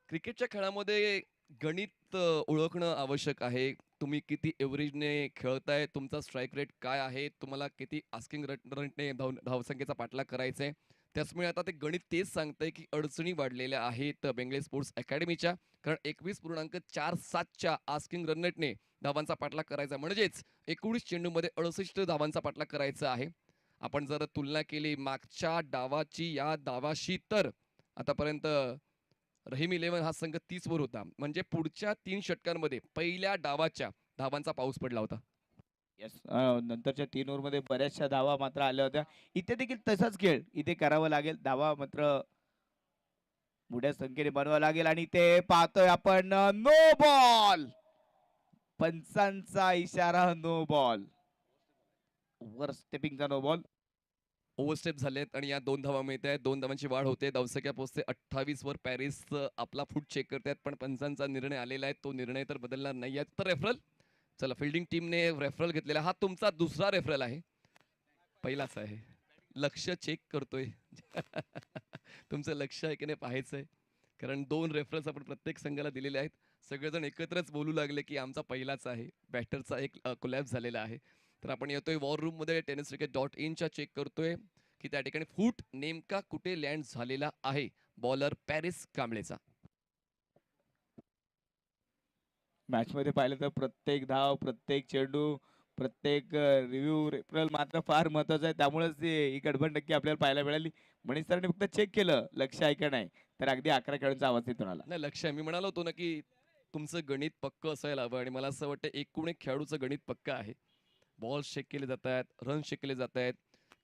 क्रिकेटच्या खेळामध्ये गणित ओळखणं आवश्यक आहे. तुम्ही किती एव्हरेजने खेळताय, तुमचा स्ट्राईक रेट काय आहे, तुम्हाला किती आस्किंग रनने धावसंख्येचा पाठलाग करायचा आहे. त्याचमुळे आता ते गणित तेच सांगतंय की अडचणी वाढलेल्या आहेत बेंगळे स्पोर्ट्स अकॅडमीच्या. कारण 21.47च्या आस्किंग रन रेटने धावांचा पाठलाग करायचा, म्हणजेच 19 चेंडूमध्ये 68 धावांचा पाठलाग करायचा आहे. आपण जर तुलना केली मागच्या डावाची या डावाशी तर आतापर्यंत रहीम 11 हा संघ 30 वर होता. म्हणजे पुढच्या 3 षटकांमध्ये पहिल्या डावाच्या धावांचा पाऊस पडला होता. येस, नंतरच्या 3 ओव्हरमध्ये बऱ्याचशा धावा मात्र आल्या होत्या. इथे देखील तसाच खेळ इथे करावा लागेल. धावा मात्र मोठ्या संख्येने बनवावं लागेल आणि ते पाहतोय आपण नो बॉल. पंचांचा इशारा नो बॉल. ओव्हर स्टेपिंगचा नो बॉल. ओव्हरस्टेप झालेत आणि या 2 धावा मिळत आहेत. 2 धावांची वाढ होते. धावसंख्या पोहोचते 28 वर. पॅरिस आपला फूट चेक करतात, पण पंचांचा निर्णय आलेला आहे. तो निर्णय तर बदलणार नाही आहे. तर रेफरल, चला फिल्डिंग टीमने रेफरल घेतलेला. हा तुमचा दुसरा रेफरल आहे, पहिलाच आहे. लक्ष चेक करतोय. तुमचं लक्ष आहे की नाही पाहायचंय, कारण 2 रेफरल्स आपण प्रत्येक संघाला दिलेले आहेत. सगळेजण एकत्रच बोलू लागले की आमचा पहिलाच आहे. बॅटरचा एक कोलॅप्स झालेला आहे. तर आपण येतोय वॉर रूम मध्ये. टेनिस क्रिकेट .inच्या चेक करतोय की त्या ठिकाणी फूट नेमका कुठे लँड झालेला आहे बॉलर पॅरिस कांबळेचा. मॅच मध्ये पाहिलं तर प्रत्येक धाव, प्रत्येक चेंडू, प्रत्येक रिव्ह्यू रेफरल मात्र फार महत्वाचा आहे. त्यामुळेच ही गडबड नक्की आपल्याला पाहायला मिळाली. मनीष सरांनी फक्त चेक केलं, लक्ष आहे का नाही, तर अगदी 11 खेळाडूंचा आवाज येतो आला. नाही, लक्ष आहे. मी म्हणालो होतो ना की तुमचं गणित पक्क असायला हवं आणि मला असं वाटतं एकूण एक खेळाडूचं गणित पक्क आहे. बॉल चेक केले जात आहेत, रन चेक केले जात आहेत,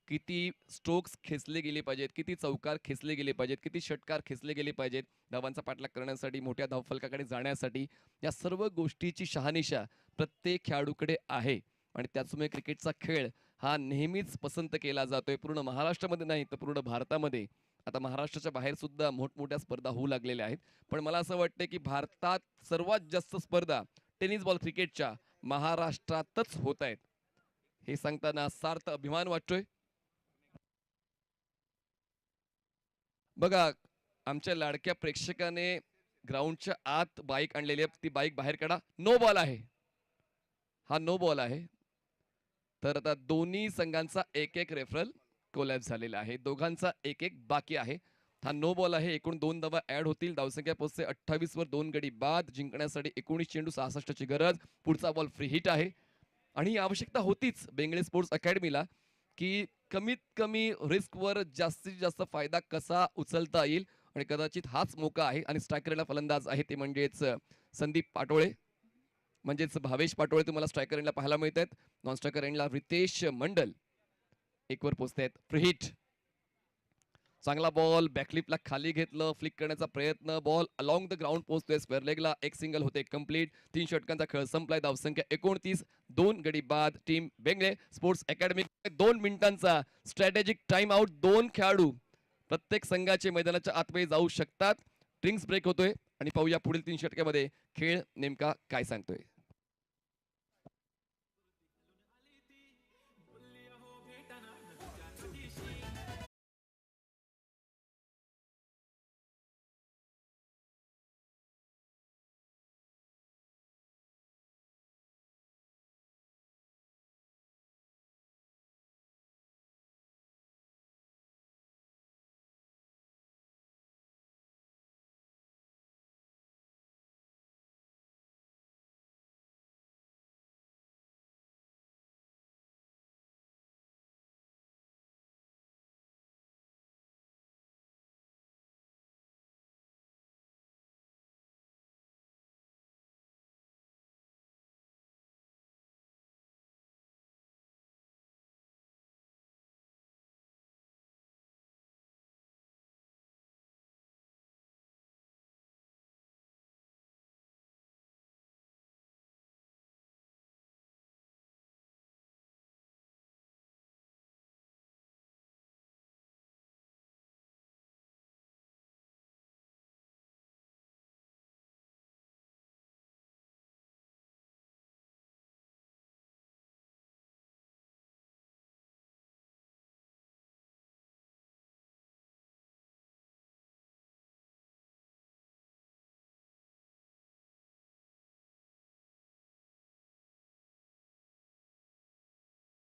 किती स्ट्रोक्स खेचले गेले पाहिजेत, किती चौकार खेचले गेले पाहिजेत, किती षटकार खेचले गेले पाहिजेत धावांचा पाठलाग करण्यासाठी, मोठ्या धावफलकाकडे जाण्यासाठी. या सर्व गोष्टीची शहानिशा प्रत्येक खेळाडूकडे आहे आणि त्याचमुळे क्रिकेटचा खेळ हा नेहमीच पसंत केला जातोय. पूर्ण महाराष्ट्रामध्ये नाही तर पूर्ण भारतामध्ये. आता महाराष्ट्राच्या बाहेर सुद्धा मोठमोठ्या स्पर्धा होऊ लागलेल्या आहेत, पण मला असं वाटतं की भारतात सर्वात जास्त स्पर्धा टेनिस बॉल क्रिकेटच्या महाराष्ट्रातच होत आहेत. हे सांगताना सार्थ अभिमान वाटतोय. बघा, आमच्या लाडक्या प्रेक्षकाने ग्राउंडच्या आत बाईक आणलेली आहे, ती बाईक बाहेर काढा. नो बॉल आहे, हा नो बॉल आहे. तर आता दोन्ही संघांचा एक एक रेफरल कोलॅप्स झालेला आहे, दोघांचा एक एक बाकी आहे. हा नो बॉल आहे. एकूण 2 धावा ऍड होतील. धावसंख्या पोहोचते 28 वर, 2 गडी बाद. जिंकण्यासाठी 19 चेंडू 66 ची गरज. पुढचा बॉल फ्री हिट आहे आणि ही आवश्यकता होतीच बेंगळे स्पोर्ट्स अकॅडमीला की कमीत कमी रिस्कवर जास्तीत जास्त फायदा कसा उचलता येईल आणि कदाचित हाच मोका आहे. आणि स्ट्रायकरला फलंदाज आहे ते म्हणजेच संदीप पाटोळे, म्हणजेच भावेश पाटोळे तुम्हाला स्ट्रायकर एंडला पाहायला मिळत आहेत. नॉन स्ट्रायकर एंडला रितेश मंडल एकवर पोहोचत आहेत. फ्री हिट, चांगला बॉल बॅकलिपला खाली घेतलं, फ्लिक करण्याचा प्रयत्न, बॉल अलॉंग द ग्राउंड पोहोचतोय स्क्वेअर लेगला. एक सिंगल होते कंप्लीट. 3 षटकांचा खेळ संपलाय. धावसंख्या 29, 2 गडी बाद. टीम बेंगळे स्पोर्ट्स अकॅडमी 2 मिनिटांचा स्ट्रॅटेजिक टाइम आउट. 2 खेळाडू प्रत्येक संघाचे मैदानाच्या आतमध्ये जाऊ शकतात. ड्रिंक्स ब्रेक होतोय आणि पाहूया पुढील 3 षटकामध्ये खेळ नेमका काय सांगतोय.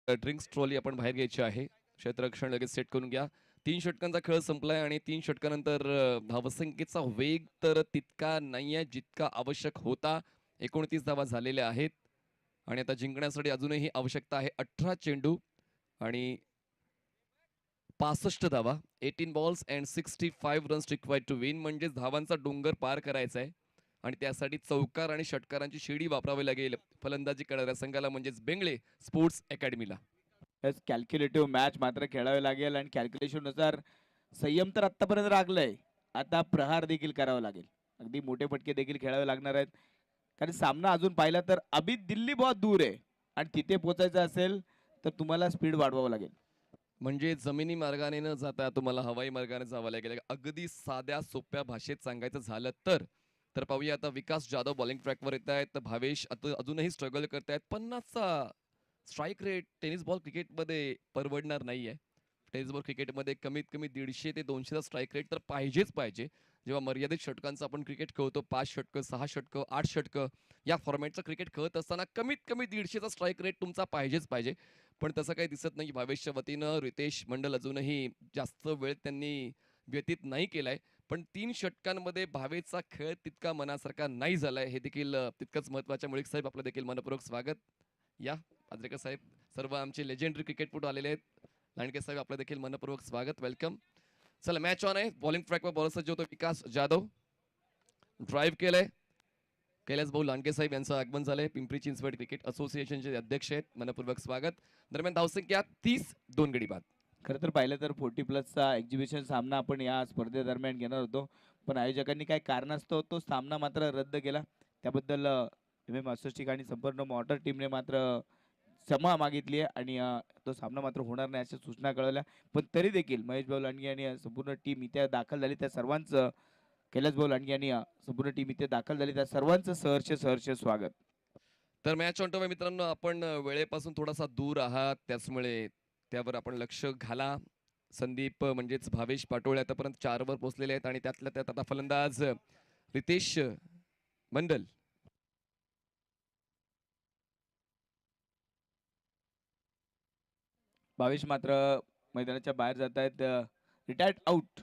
ड्रिंक्स ट्रॉली आपण बाहेर घ्यायची आहे. क्षेत्ररक्षण लगेच सेट करून घ्या. 3 षटकांचा खेळ संपलाय आणि 3 षटकानंतर धावसंख्येचा वेग तर तितका नाहीये जितका आवश्यक होता. 29 धावा झालेल्या आहेत आणि आता जिंकण्यासाठी अजूनही आवश्यकता आहे 18 चेंडू आणि 65 धावा. 18 balls and 65 runs required to win, म्हणजे धावांचा डोंगर पार करायचा आहे आणि त्यासाठी चौकार आणि षटकारांची शिडी वापरावी लागेल फलंदाजी करणाऱ्या संघाला म्हणजेच बेंगळे स्पोर्ट्स अकॅडमीला. कॅल्क्युलेटिव्ह मॅच मात्र खेळावे लागेल आणि कॅल्क्युलेशन नुसार संयम तर आतापर्यंत राखलाय. आता प्रहार देखील करावा लागेल. अगदी मोठे फटके देखील खेळावे लागणार आहेत कारण सामना अजून पाहिला तर अभी दिल्ली बहुत दूर आहे आणि तिथे पोहोचायचं असेल तर तुम्हाला स्पीड वाढवावं लागेल. म्हणजे जमिनी मार्गाने न जाता तुम्हाला हवाई मार्गाने जावं लागेल. अगदी साध्या सोप्या भाषेत सांगायचं झालं तर पाहूया आता विकास जाधव बॉलिंग ट्रॅकवर येत आहेत. भावेश अजूनही स्ट्रगल करतायत. 50चा स्ट्राईक रेट टेनिस बॉल क्रिकेटमध्ये परवडणार नाहीये. टेनिस बॉल क्रिकेटमध्ये कमीत कमी 150 ते 200चा स्ट्राईक रेट तर पाहिजेच पाहिजे. जेव्हा मर्यादित षटकांचं आपण क्रिकेट खेळतो, 5 षटकं, 6 षटकं, 8 षटकं या फॉर्मॅटचं क्रिकेट खेळत असताना कमीत कमी 150चा स्ट्राईक रेट तुमचा पाहिजेच पाहिजे. पण तसं काही दिसत नाही. भावेशच्या वतीनं रितेश मंडल अजूनही जास्त वेळ त्यांनी व्यतीत नाही केलाय. पण 3 षटकांमध्ये भावेचा खेळ तितका मनासारखा नाही झालाय, हे देखील तितकंच महत्त्वाचं. मुळीक साहेब आपलं देखील मनपूर्वक स्वागत. या आद्रेकर साहेब, सर्व आमचे लेजेंडरी क्रिकेटपटू आलेले आहेत. लांडगे साहेब आपलं देखील मनपूर्वक स्वागत, वेलकम. चला मॅच ऑन आहे. बॉलिंग ट्रॅकवर बॉलर सज्ज होतो विकास जाधव. ड्राईव्ह केलंय. कैलास भाऊ लांडगे साहेब यांचं आगमन झालंय. पिंपरी चिंचवड क्रिकेट असोसिएशनचे अध्यक्ष आहेत, मनपूर्वक स्वागत. दरम्यान धावसंख्या 30, 2 गडी बाद. खरं तर पाहिलं तर 40+ एक्झिबिशन सामना आपण या स्पर्धेदरम्यान घेणार होतो पण आयोजकांनी काही कारणास्तव तो सामना मात्र रद्द केला. त्याबद्दल एम असोसिएशन आणि संपूर्ण मॉटर टीमने मात्र क्षमा मागितली आहे आणि तो सामना मात्र होणार नाही अशा सूचना कळवल्या. पण तरी देखील महेश भाऊ लांडगे आणि संपूर्ण टीम इथे दाखल झाली त्या सर्वांचं, कैलास भाऊ लांडगे आणि संपूर्ण टीम इथे दाखल झाली त्या सर्वांचं सहर्ष स्वागत. तर मॅच ऑन टॉप मित्रांनो, आपण वेळेपासून थोडासा दूर आहात त्याचमुळे त्यावर आपण लक्ष घाला. संदीप म्हणजेच भावेश पाटोळे आतापर्यंत 4 वर पोहोचलेले आहेत आणि त्यातल्या त्यात आता फलंदाज रितेश मंडल. भावेश मात्र मैदानाच्या बाहेर जात आहेत. रिटायर्ड आउट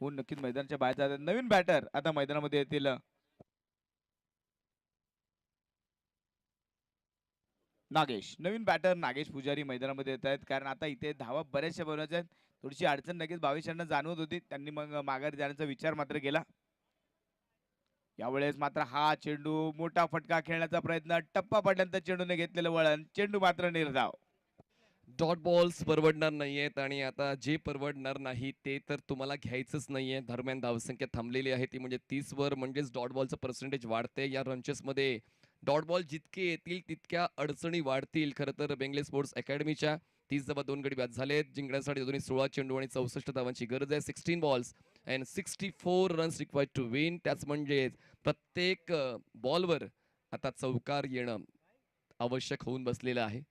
होऊन नक्कीच मैदानाच्या बाहेर जात आहेत. नवीन बॅटर आता मैदानामध्ये येतील. नागेश, नवीन बॅटर नागेश पुजारी मैदानामध्ये येत आहेत, कारण आता इथे धावा बऱ्याचशा बनवायच्या आहेत. थोडीशी अडचण नक्कीच भावेश यांना जाणवत होती, त्यांनी मग माघारी जाण्याचा विचार मात्र केला. यावेळेस मात्र हा चेंडू मोठा फटका खेळण्याचा प्रयत्न, टप्पा पडल्यानंतर चेंडूने घेतलेलं वळण, चेंडू मात्र निर्धाव. डॉट बॉल्स परवडणार नाहीयेत आणि आता जे परवडणार नाही ते तर तुम्हाला घ्यायचंच नाहीये. दरम्यान धावसंख्या थांबलेली आहे ती म्हणजे 30 वर, म्हणजेच डॉट बॉलचं पर्सेंटेज वाढते. या रनचेसमध्ये डॉट बॉल जितके येतील तितक्या अडचणी वाढतील. खरं तर बेंगले स्पोर्ट्स अकॅडमीच्या 30 धावा 2 गडी बाद झालेत. जिंकण्यासाठी अजूनही 16 चेंडू आणि 64 धावांची गरज आहे. 16 balls and 64 runs required to win. त्याच म्हणजे प्रत्येक बॉलवर आता चौकार येणं आवश्यक होऊन बसलेलं आहे.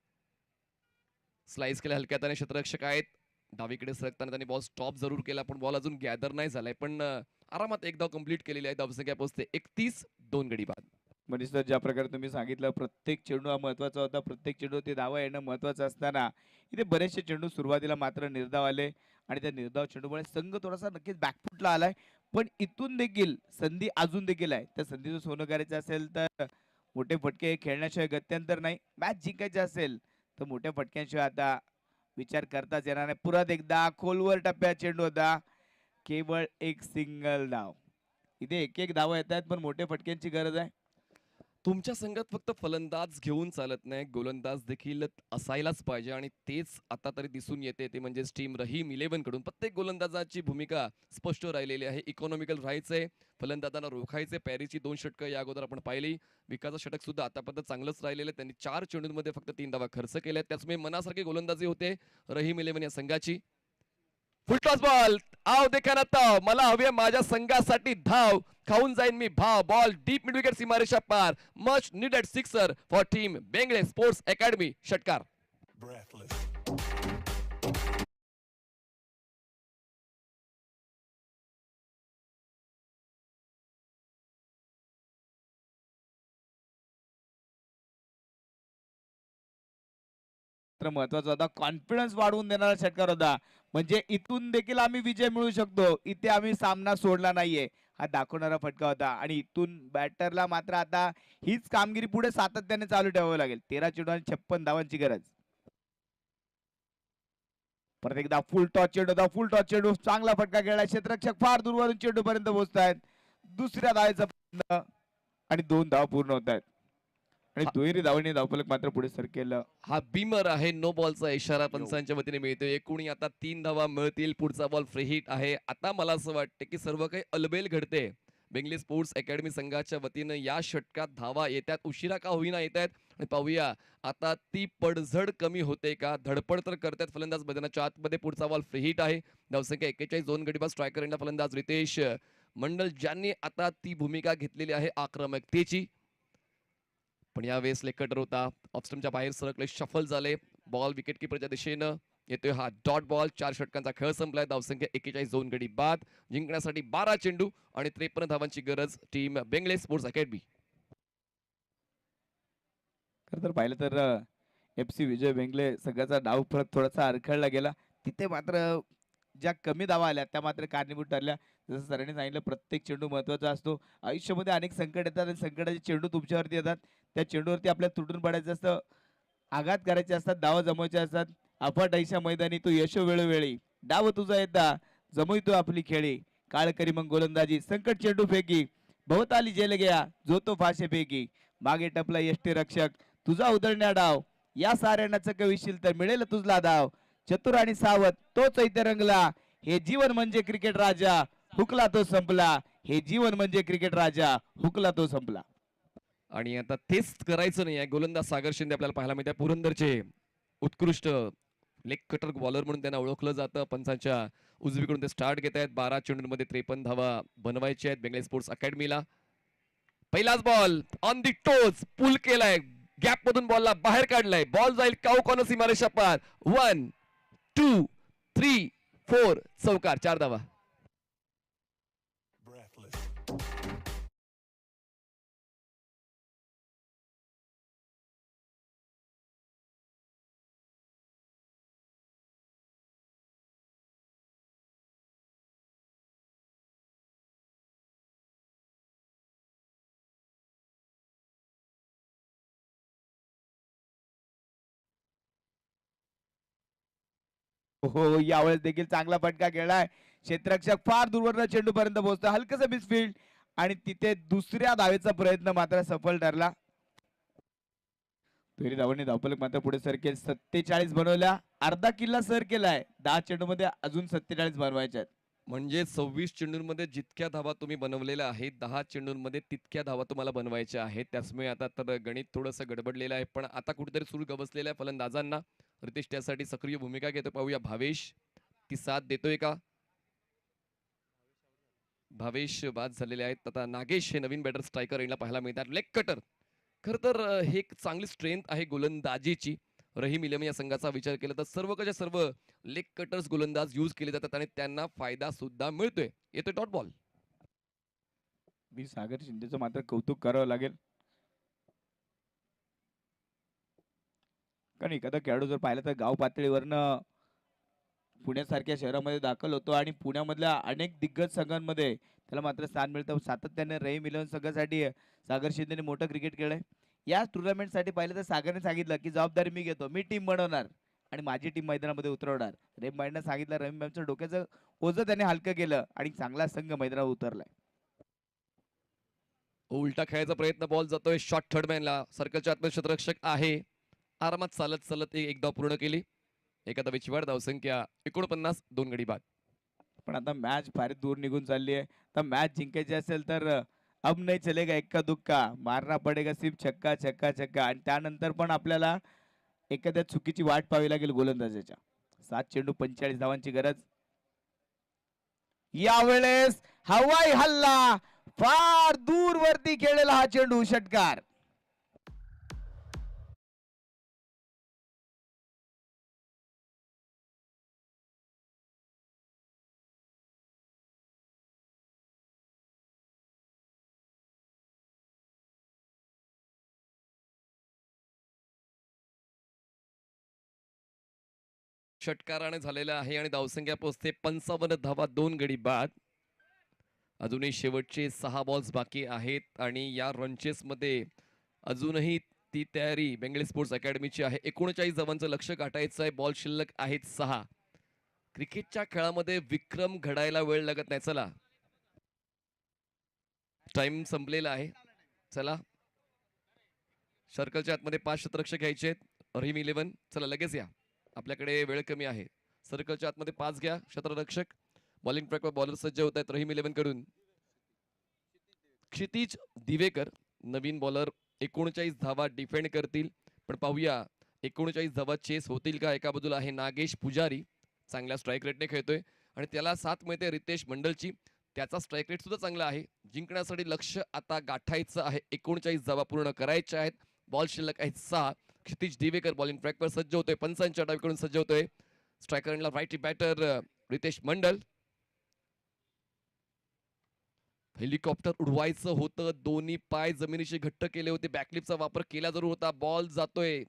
स्लाइस केल्या हलक्या हाताने क्षेत्ररक्षक आहेत. डावीकडे सरकताना त्यांनी बॉल स्टॉप जरूर केला, पण बॉल अजून गॅदर नाही झालाय. पण आरामात एक धाव कंप्लीट केलेली आहे. धावसंख्या पोहोचते 31, 2 गडी बाद. मनीष सर, ज्या प्रकारे तुम्ही सांगितलं प्रत्येक चेंडू हा महत्वाचा होता, प्रत्येक चेंडू ते धावा येणं महत्वाचं असताना इथे बरेचसे चेंडू सुरुवातीला मात्र निर्धाव आले आणि त्या निर्धाव चेंडूमुळे संघ थोडासा नक्कीच बॅकफुटला आलाय. पण इथून देखील संधी अजून देखील आहे. त्या संधीचं सोनं करायचं असेल तर मोठे फटके खेळण्याशिवाय गत्यंतर नाही. मॅच जिंकायची असेल तर मोठ्या फटक्यांशिवाय आता विचार करताच येणार नाही. पुरात एकदा खोलवर टप्प्यात चेंडू होता, केवळ एक सिंगल धाव. इथे एक एक धावा येत आहेत, पण मोठ्या फटक्यांची गरज आहे. तुमच्या संघात फक्त फलंदाज घेऊन चालत नाही, गोलंदाज देखील असायलाच पाहिजे आणि तेच आता तरी दिसून येते. ते म्हणजे टीम रहीम 11 कडून प्रत्येक गोलंदाजाची भूमिका स्पष्ट राहिलेली आहे. इकॉनॉमिकल राहायचंय, फलंदाजांना रोखायचे. पॅरीची 2 षटकं या अगोदर आपण पाहिली. विकासचं षटक सुद्धा आतापर्यंत चांगलंच राहिलेलं आहे. त्यांनी 4 चेंडूंमध्ये फक्त 3 धावा खर्च केल्या. त्याचमुळे मनासारखी गोलंदाजी होते रहीम 11 या संघाची. फुल टॉस बॉल, आव देखा ना ताव, मला हवी माझ्या संघासाठी धाव, खाऊन जाईन मी भाव. बॉल डीप मिड विकेट सीमारेषा पार. Much needed sixer for team Bengale sports academy. षटकार. महत्वाचा होता, कॉन्फिडन्स वाढवून देणारा षटकार होता. म्हणजे इथून देखील आम्ही विजय मिळवू शकतो, इथे आम्ही सामना सोडला नाहीये हा दाखवणारा फटका होता. आणि इथून बॅटरला मात्र आता हीच कामगिरी पुढे सातत्याने चालू ठेवावी लागेल. 13 चेंडू आणि 56 धावांची गरज. परत एकदा फुल टॉस चेंडू होता, फुल टॉस चेंडू, चांगला फटका खेळला. क्षेत्ररक्षक फार दूरवरून चेंडू पर्यंत पोहोचतायत. दुसऱ्या धावेचा प्रयत्न आणि 2 धावा पूर्ण होत आहेत आणि दुहेरी धावांनी धावफलक मात्र पुढे सरकेल. हा बीमर आहे, नो बॉलचा इशारा पंचांच्या वतीने मिळतोय. एकूणी आता 3 धावा मिळतील. पुढचा बॉल फ्री हिट आहे. आता मला असं वाटतं की सर्व काही अलबेल घडते. बेंगले स्पोर्ट्स अकॅडमी संघाच्या वतीनं या षटकात धावा येतात, उशिरा का होईना येत आहेत. आणि पाहूया आता ती पडझड कमी होते का. धडपड तर करतात फलंदाज मैदानाच्या आतमध्ये. पुढचा बॉल फ्री हिट आहे. धावसंख्या 41, 2 गडी बाद. स्ट्रायकर एंडला फलंदाज रितेश मंडल, ज्यांनी आता ती भूमिका घेतलेली आहे आक्रमकतेची. पण यावेळेस लेग होता, ऑफस्टमच्या बाहेर सरकले, शफल झाले. बॉल विकेट किपरच्या दिशेनं येतोय. हा डॉट बॉल. 4 षटकांचा खेळ संपलाय. धावसंख्या 41, 2 गडी बाद. जिंकण्यासाठी 12 चेंडू आणि 53 धावांची गरज टीम बेंगळे स्पोर्ट्स अकॅडमी. खरं तर पाहिलं तर FC विजय बेंगले संघाचा डाव फरक थोडासा अडखळला गेला. तिथे मात्र ज्या कमी धावा आल्या त्या मात्र कारणीभूत ठरल्या. जसं सरांनी सांगितलं, प्रत्येक चेंडू महत्वाचा असतो. आयुष्यामध्ये अनेक संकट येतात आणि संकटाचे चेंडू तुमच्यावरती येतात. त्या चेंडूवरती आपल्याला तुटून पडायचं असतं, आघात करायचे असतात, धावा जमवायचे असतात. अफाट ऐशा मैदानी तो यश वेळोवेळी, डाव तुझा येता जमवितो आपली खेळी. काळ करी मग गोलंदाजी, संकट चेंडू फेकी, भवताली जेल गया जो तो फाशे फेकी. मागे टपला यष्टी रक्षक, तुझा उधळण्या डाव, या साऱ्यांना चकविशील तर मिळेल तुझला धाव. चतुर आणि सावध तो चैत्य रंगला, हे जीवन म्हणजे क्रिकेट राजा, हुकला तो संपला. हे जीवन म्हणजे क्रिकेट राजा, हुकला तो संपला. आणि आता तेच करायचं नाही आहे. गोलंदाज सागर शिंदे आपल्याला पाहायला मिळते. पुरंदरचे उत्कृष्ट लेग कटर बॉलर म्हणून त्यांना ओळखलं जातं. पंचांच्या उजवीकडून ते स्टार्ट घेत आहेत. 12 चेंडूंमध्ये 53 धावा बनवायच्या आहेत बेंगळे स्पोर्ट्स अकॅडमीला. पहिलाच बॉल ऑन दी टोज, पुल केलाय, गॅप मधून बॉलला बाहेर काढलाय. बॉल जाईल काऊ कॉर्नर सीमारेषा पार. 1 2 3 4 चौकार 4 धावा. हो, यावेळेस देखील चांगला फटका खेळलाय. क्षेत्ररक्षक फार दूरवरनं चेंडू पर्यंत पोहोचतो. हलकस मिसफील्ड आणि तिथे दुसऱ्या धावेचा प्रयत्न मात्र सफल ठरला. दुहेरी धावांनी धावफलक मात्र पुढे सर केले. 47 बनवल्या. अर्धा किल्ला सर केलाय. 10 चेंडूमध्ये अजून 47 बनवायचे आहेत. म्हणजे 26 चेंडूंमध्ये जितक्या धावा तुम्ही बनवलेल्या आहेत 10 चेंडूंमध्ये तितक्या धावा तुम्हाला बनवायच्या आहेत. त्याचमुळे आता तर गणित थोडंसं गडबडलेलं आहे, पण आता कुठेतरी सुरू गबसलेल्या फलंदाजांना रितेश त्यासाठी सक्रिय भूमिका घेतो. पाहूया भावेश ती साथ देतोय का. भावेश बाद झालेले आहेत. आता नागेश हे नवीन बॅटर स्ट्रायकर यांना पाहायला मिळतात. लेग कटर खर तर हे एक चांगली स्ट्रेंथ आहे गोलंदाजीची. रहीम इलेवन या संघाचा विचार केला तर सर्वच्या सर्व लेग कटर्स गोलंदाज यूज केले जातात आणि त्यांना फायदा सुद्धा मिळतोय. येतोय डॉट बॉल. मी सागर शिंदेचं मात्र कौतुक करावं लागेल, कारण एखादा खेळाडू जर पाहिला तर गाव पातळीवरनं पुण्यासारख्या शहरामध्ये दाखल होतो आणि पुण्यामधल्या अनेक दिग्गज संघांमध्ये त्याला मात्र स्थान मिळतं. सातत्याने रहीम इलेवन संघासाठी सागर शिंदेने मोठं क्रिकेट खेळलंय. या टुर्नामेंटसाठी पाहिलं तर सागरने सांगितलं की जबाबदारी मी घेतो, मी टीम बनवणार आणि माझी टीम मैदानामध्ये उतरवणार. रहीम भाईंना सांगितलं, रहीम भाईंच्या डोक्याचं ओझं त्याने हलकं केलं आणि चांगला संघ मैदानावर उतरलाय. उलटा खेळायचा प्रयत्न, बॉल जातोय शॉर्ट थर्ड मॅनला. सर्कलच्या आतमध्ये क्षेत्ररक्षक आहे. आरामात चालत चालत एक धाव पूर्ण केली. एका धावेची वाढ, धावसंख्या 49, 2 गडी बाद. पण आता मॅच फार दूर निघून चालली आहे. तर मॅच जिंकायची असेल तर अब नाही चलेगा एक्का दुक्का, मारना पडेगा सिर्फ छक्का छक्का छक्का. आणि त्यानंतर पण आपल्याला एखाद्या चुकीची वाट पाहावी लागेल गोलंदाजाच्या. 7 चेंडू 45 धावांची गरज. यावेळेस हवाई हल्ला, फार दूरवरती खेळलेला हा चेंडू षटकार. षटकाराने झालेला आहे आणि धावसंख्या पोहोचते 55 धावा, 2 गडी बाद. अजूनही शेवटचे 6 बॉल्स बाकी आहेत आणि या रनचेस मध्ये अजूनही ती तयारी बेंगळे स्पोर्ट्स अकॅडमीची आहे. 39 धावांचं लक्ष गाठायचं आहे. बॉल शिल्लक आहेत 6. क्रिकेटच्या खेळामध्ये विक्रम घडायला वेळ लागत नाही. चला, टाइम संपलेला आहे. चला, सर्कलच्या आतमध्ये 5 क्षेत्ररक्षक घ्यायचे आहेत. रहीम इलेवन, चला लगेच या, आपल्याकडे वेळ कमी आहे. सर्कलच्या आतमध्ये 5 घ्या क्षेत्ररक्षक. बॉलिंग ट्रॅकवर बॉलर सज्ज होत आहेत रहीम इलेवन कडून. क्षितिज दिवेकर नवीन बॉलर, 39 धावा डिफेंड करतील. पण पाहूया 39 धावा चेस होतील का. एका बाजूला आहे नागेश पुजारी, चांगल्या स्ट्राईक रेटने खेळतोय आणि त्याला साथ मिळते रितेश मंडलची, त्याचा स्ट्राईक रेट सुद्धा चांगला आहे. जिंकण्यासाठी लक्ष आता गाठायचं आहे. 39 धावा पूर्ण करायच्या आहेत. बॉल शिल्लक आहेत 6. क्षितिज दिवेकर बॉलिंग ट्रॅकवर सज्ज होतोय, पंचांच्या डावीकडून सज्ज होतोय. स्ट्रायकर राईट बॅटर रितेश मंडल. हेलिकॉप्टर उडवायचं होतं, दोन्ही पाय जमिनीशी घट्ट केले होते. बॅकलिपचा वापर केला जरूर होता. बॉल जातोय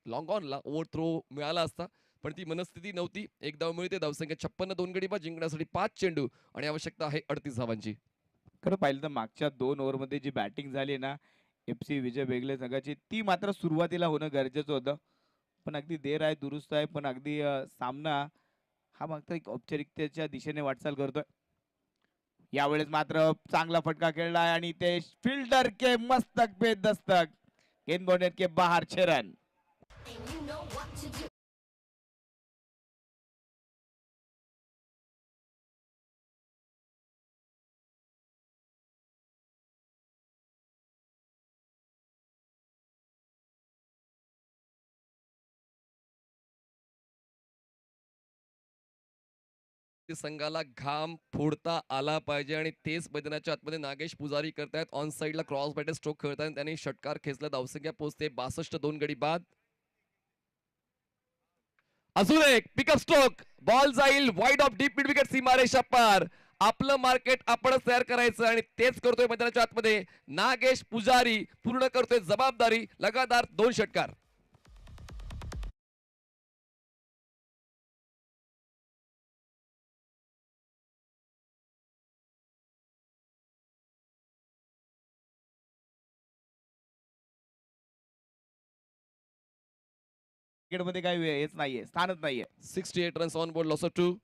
लॉंग ऑनला, ओव्हर थ्रो मिळाला असता पण ती मनस्थिती नव्हती. एक धाव मिळते. धावसंख्या 56, 2 गडी बाद. जिंकण्यासाठी 5 चेंडू आणि आवश्यकता आहे 38 धावांची. खरं पाहिलं तर मागच्या 2 ओव्हरमध्ये जी बॅटिंग झाली ना FC विजय वेगळे संघाची, ती मात्र सुरुवातीला होणं गरजेचं होतं. पण अगदी देर आहे दुरुस्त आहे, पण अगदी सामना हा मात्र एक औपचारिकतेच्या दिशेने वाटचाल करतोय. यावेळेस मात्र चांगला फटका खेळलाय आणि ते फिल्डर के मस्तक पे दस्तक, गेंद बाउंड्री के बाहर 6 रन. संघाला घाम फोडता आला पाहिजे आणि तेच मैदानाच्या आतमध्ये नागेश पुजारी करतायत. ऑन साइडला क्रॉस बॅटर स्ट्रोक खेळतायत, त्यांनी षटकार खेचला. धावसंख्या पोहोचते 62, 2 गडी बाद. अजून एक पिकअप स्ट्रोक, बॉल जाईल wide of deep mid wicket सीमारेषा पार. आपलं मार्केट आपणच तयार करायचं आणि तेच करतोय मैदानाच्या आतमध्ये नागेश पुजारी. पूर्ण करतोय जबाबदारी, लगातार 2 षटकार. मध्ये काही हेच नाहीये, स्थानच नाहीये. 68 runs on board, loss of 2.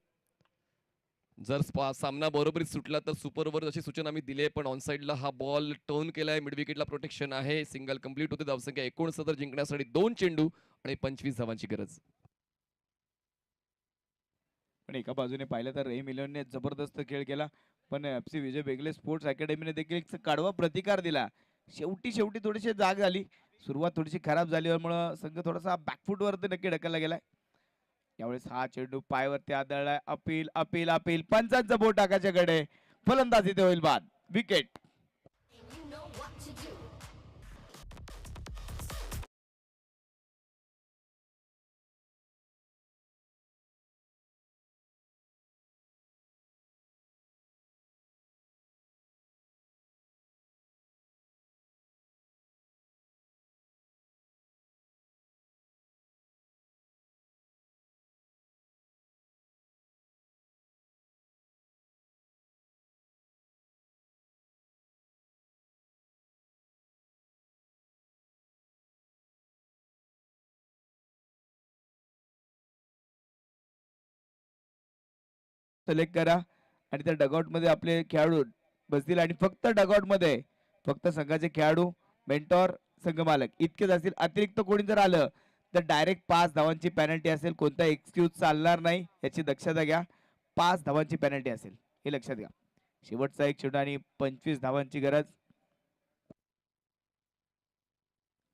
जर सामना बरोबरीत सुटला तर सुपर ओव्हर अशी सूचना आम्ही दिली, पण ऑन साइडला हा बॉल टर्न केलाय. मिड विकेटला प्रोटेक्शन आहे. सिंगल कंप्लीट होते. धावसंख्या 69 जिंकण्यासाठी 2 चेंडू आणि 25 धावांची गरज. पण एका बाजूने पाहिलं तर रे मिलियनने जबरदस्त खेळ केला, पण एफसी विजय बेगले स्पोर्ट्स अकॅडमीने देखील एक कडवा प्रतिकार दिला. शेवटी थोडीशी जाग आली. सुरुवात थोडीशी खराब झाल्यामुळं संघ थोडासा बॅकफुटवरती नक्की ढकलला गेलाय. यावेळेस हा चेंडू पायावरती आदळलाय. अपील अपील अपील, पंचांचा बोट आकाशाकडे. फलंदाजी ते होईल बाद. विकेट. सिलेक्ट करा आणि त्या डगआउट मध्ये आपले खेळाडू बसतील आणि फक्त डगआउट मध्ये फक्त संघाचे खेळाडू, मेंटॉर, संघ मालक इतकेच असतील. अतिरिक्त कोणी जर आलं तर डायरेक्ट 5 धावांची पेनल्टी असेल. कोणता एक्सक्यूज चालणार नाही, याची दक्षता घ्या. 5 धावांची पेनल्टी असेल, हे लक्षात घ्या. शेवटचा एक चेंडू आणि 25 धावांची गरज.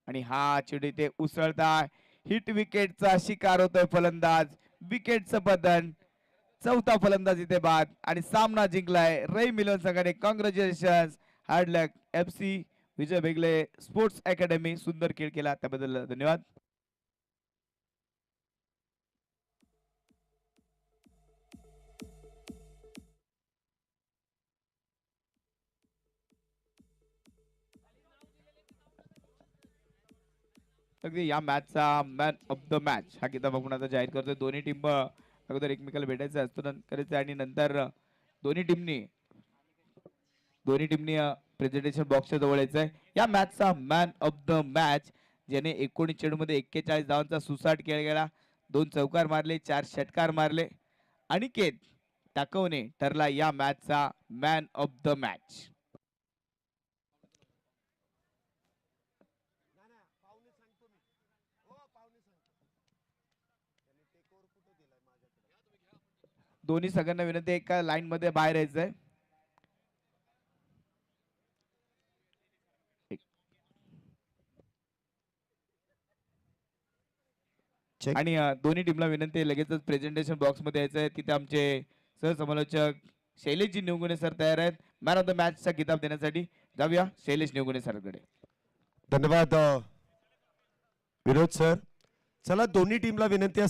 आणि हा चेंडू इथे उसळता हिट विकेटचा शिकार होतोय फलंदाज. विकेटचं पतन. चौथा फलंदाज इथे बाद आणि सामना जिंकलाय रे मिलन संघाने. कॉंग्रॅच्युलेशन, हार्ड लक एफसी विजय बेगले स्पोर्ट्स अकॅडमी. सुंदर खेळ केला त्याबद्दल धन्यवाद. अगदी या मॅचचा मॅन ऑफ द मॅच हा किताब आपण आता जाहीर करतोय. दोन्ही टीम अगोदर एकमेकाला भेटायचं असतं करायचं आणि नंतर दोन्ही टीमनी प्रेझेंटेशन बॉक्सच्या जवळ यायचंय. या मॅचचा मॅन ऑफ द मॅच ज्याने 19 चेंडूमध्ये 41 धावांचा सुसाट खेळ केला, 2 चौकार मारले, 4 षटकार मारले, अनिकेत टाकवणे ठरला या मॅचचा मॅन ऑफ द मॅच. दोन्ही संघांना विनंती, एका लाईन मध्ये बाहेर यायचंय. आणि दोन्ही टीमला विनंती लगेचच प्रेझेंटेशन बॉक्स मध्ये यायचंय. तिथे आमचे सहसमालोचक शैलेशजी निवगुणे सर तयार आहेत मॅन ऑफ द मॅच चा किताब देण्यासाठी. जाऊया शैलेश निवगुणे सरांकडे. धन्यवाद विनोद सर. चला दोन्ही टीमला विनंती असेल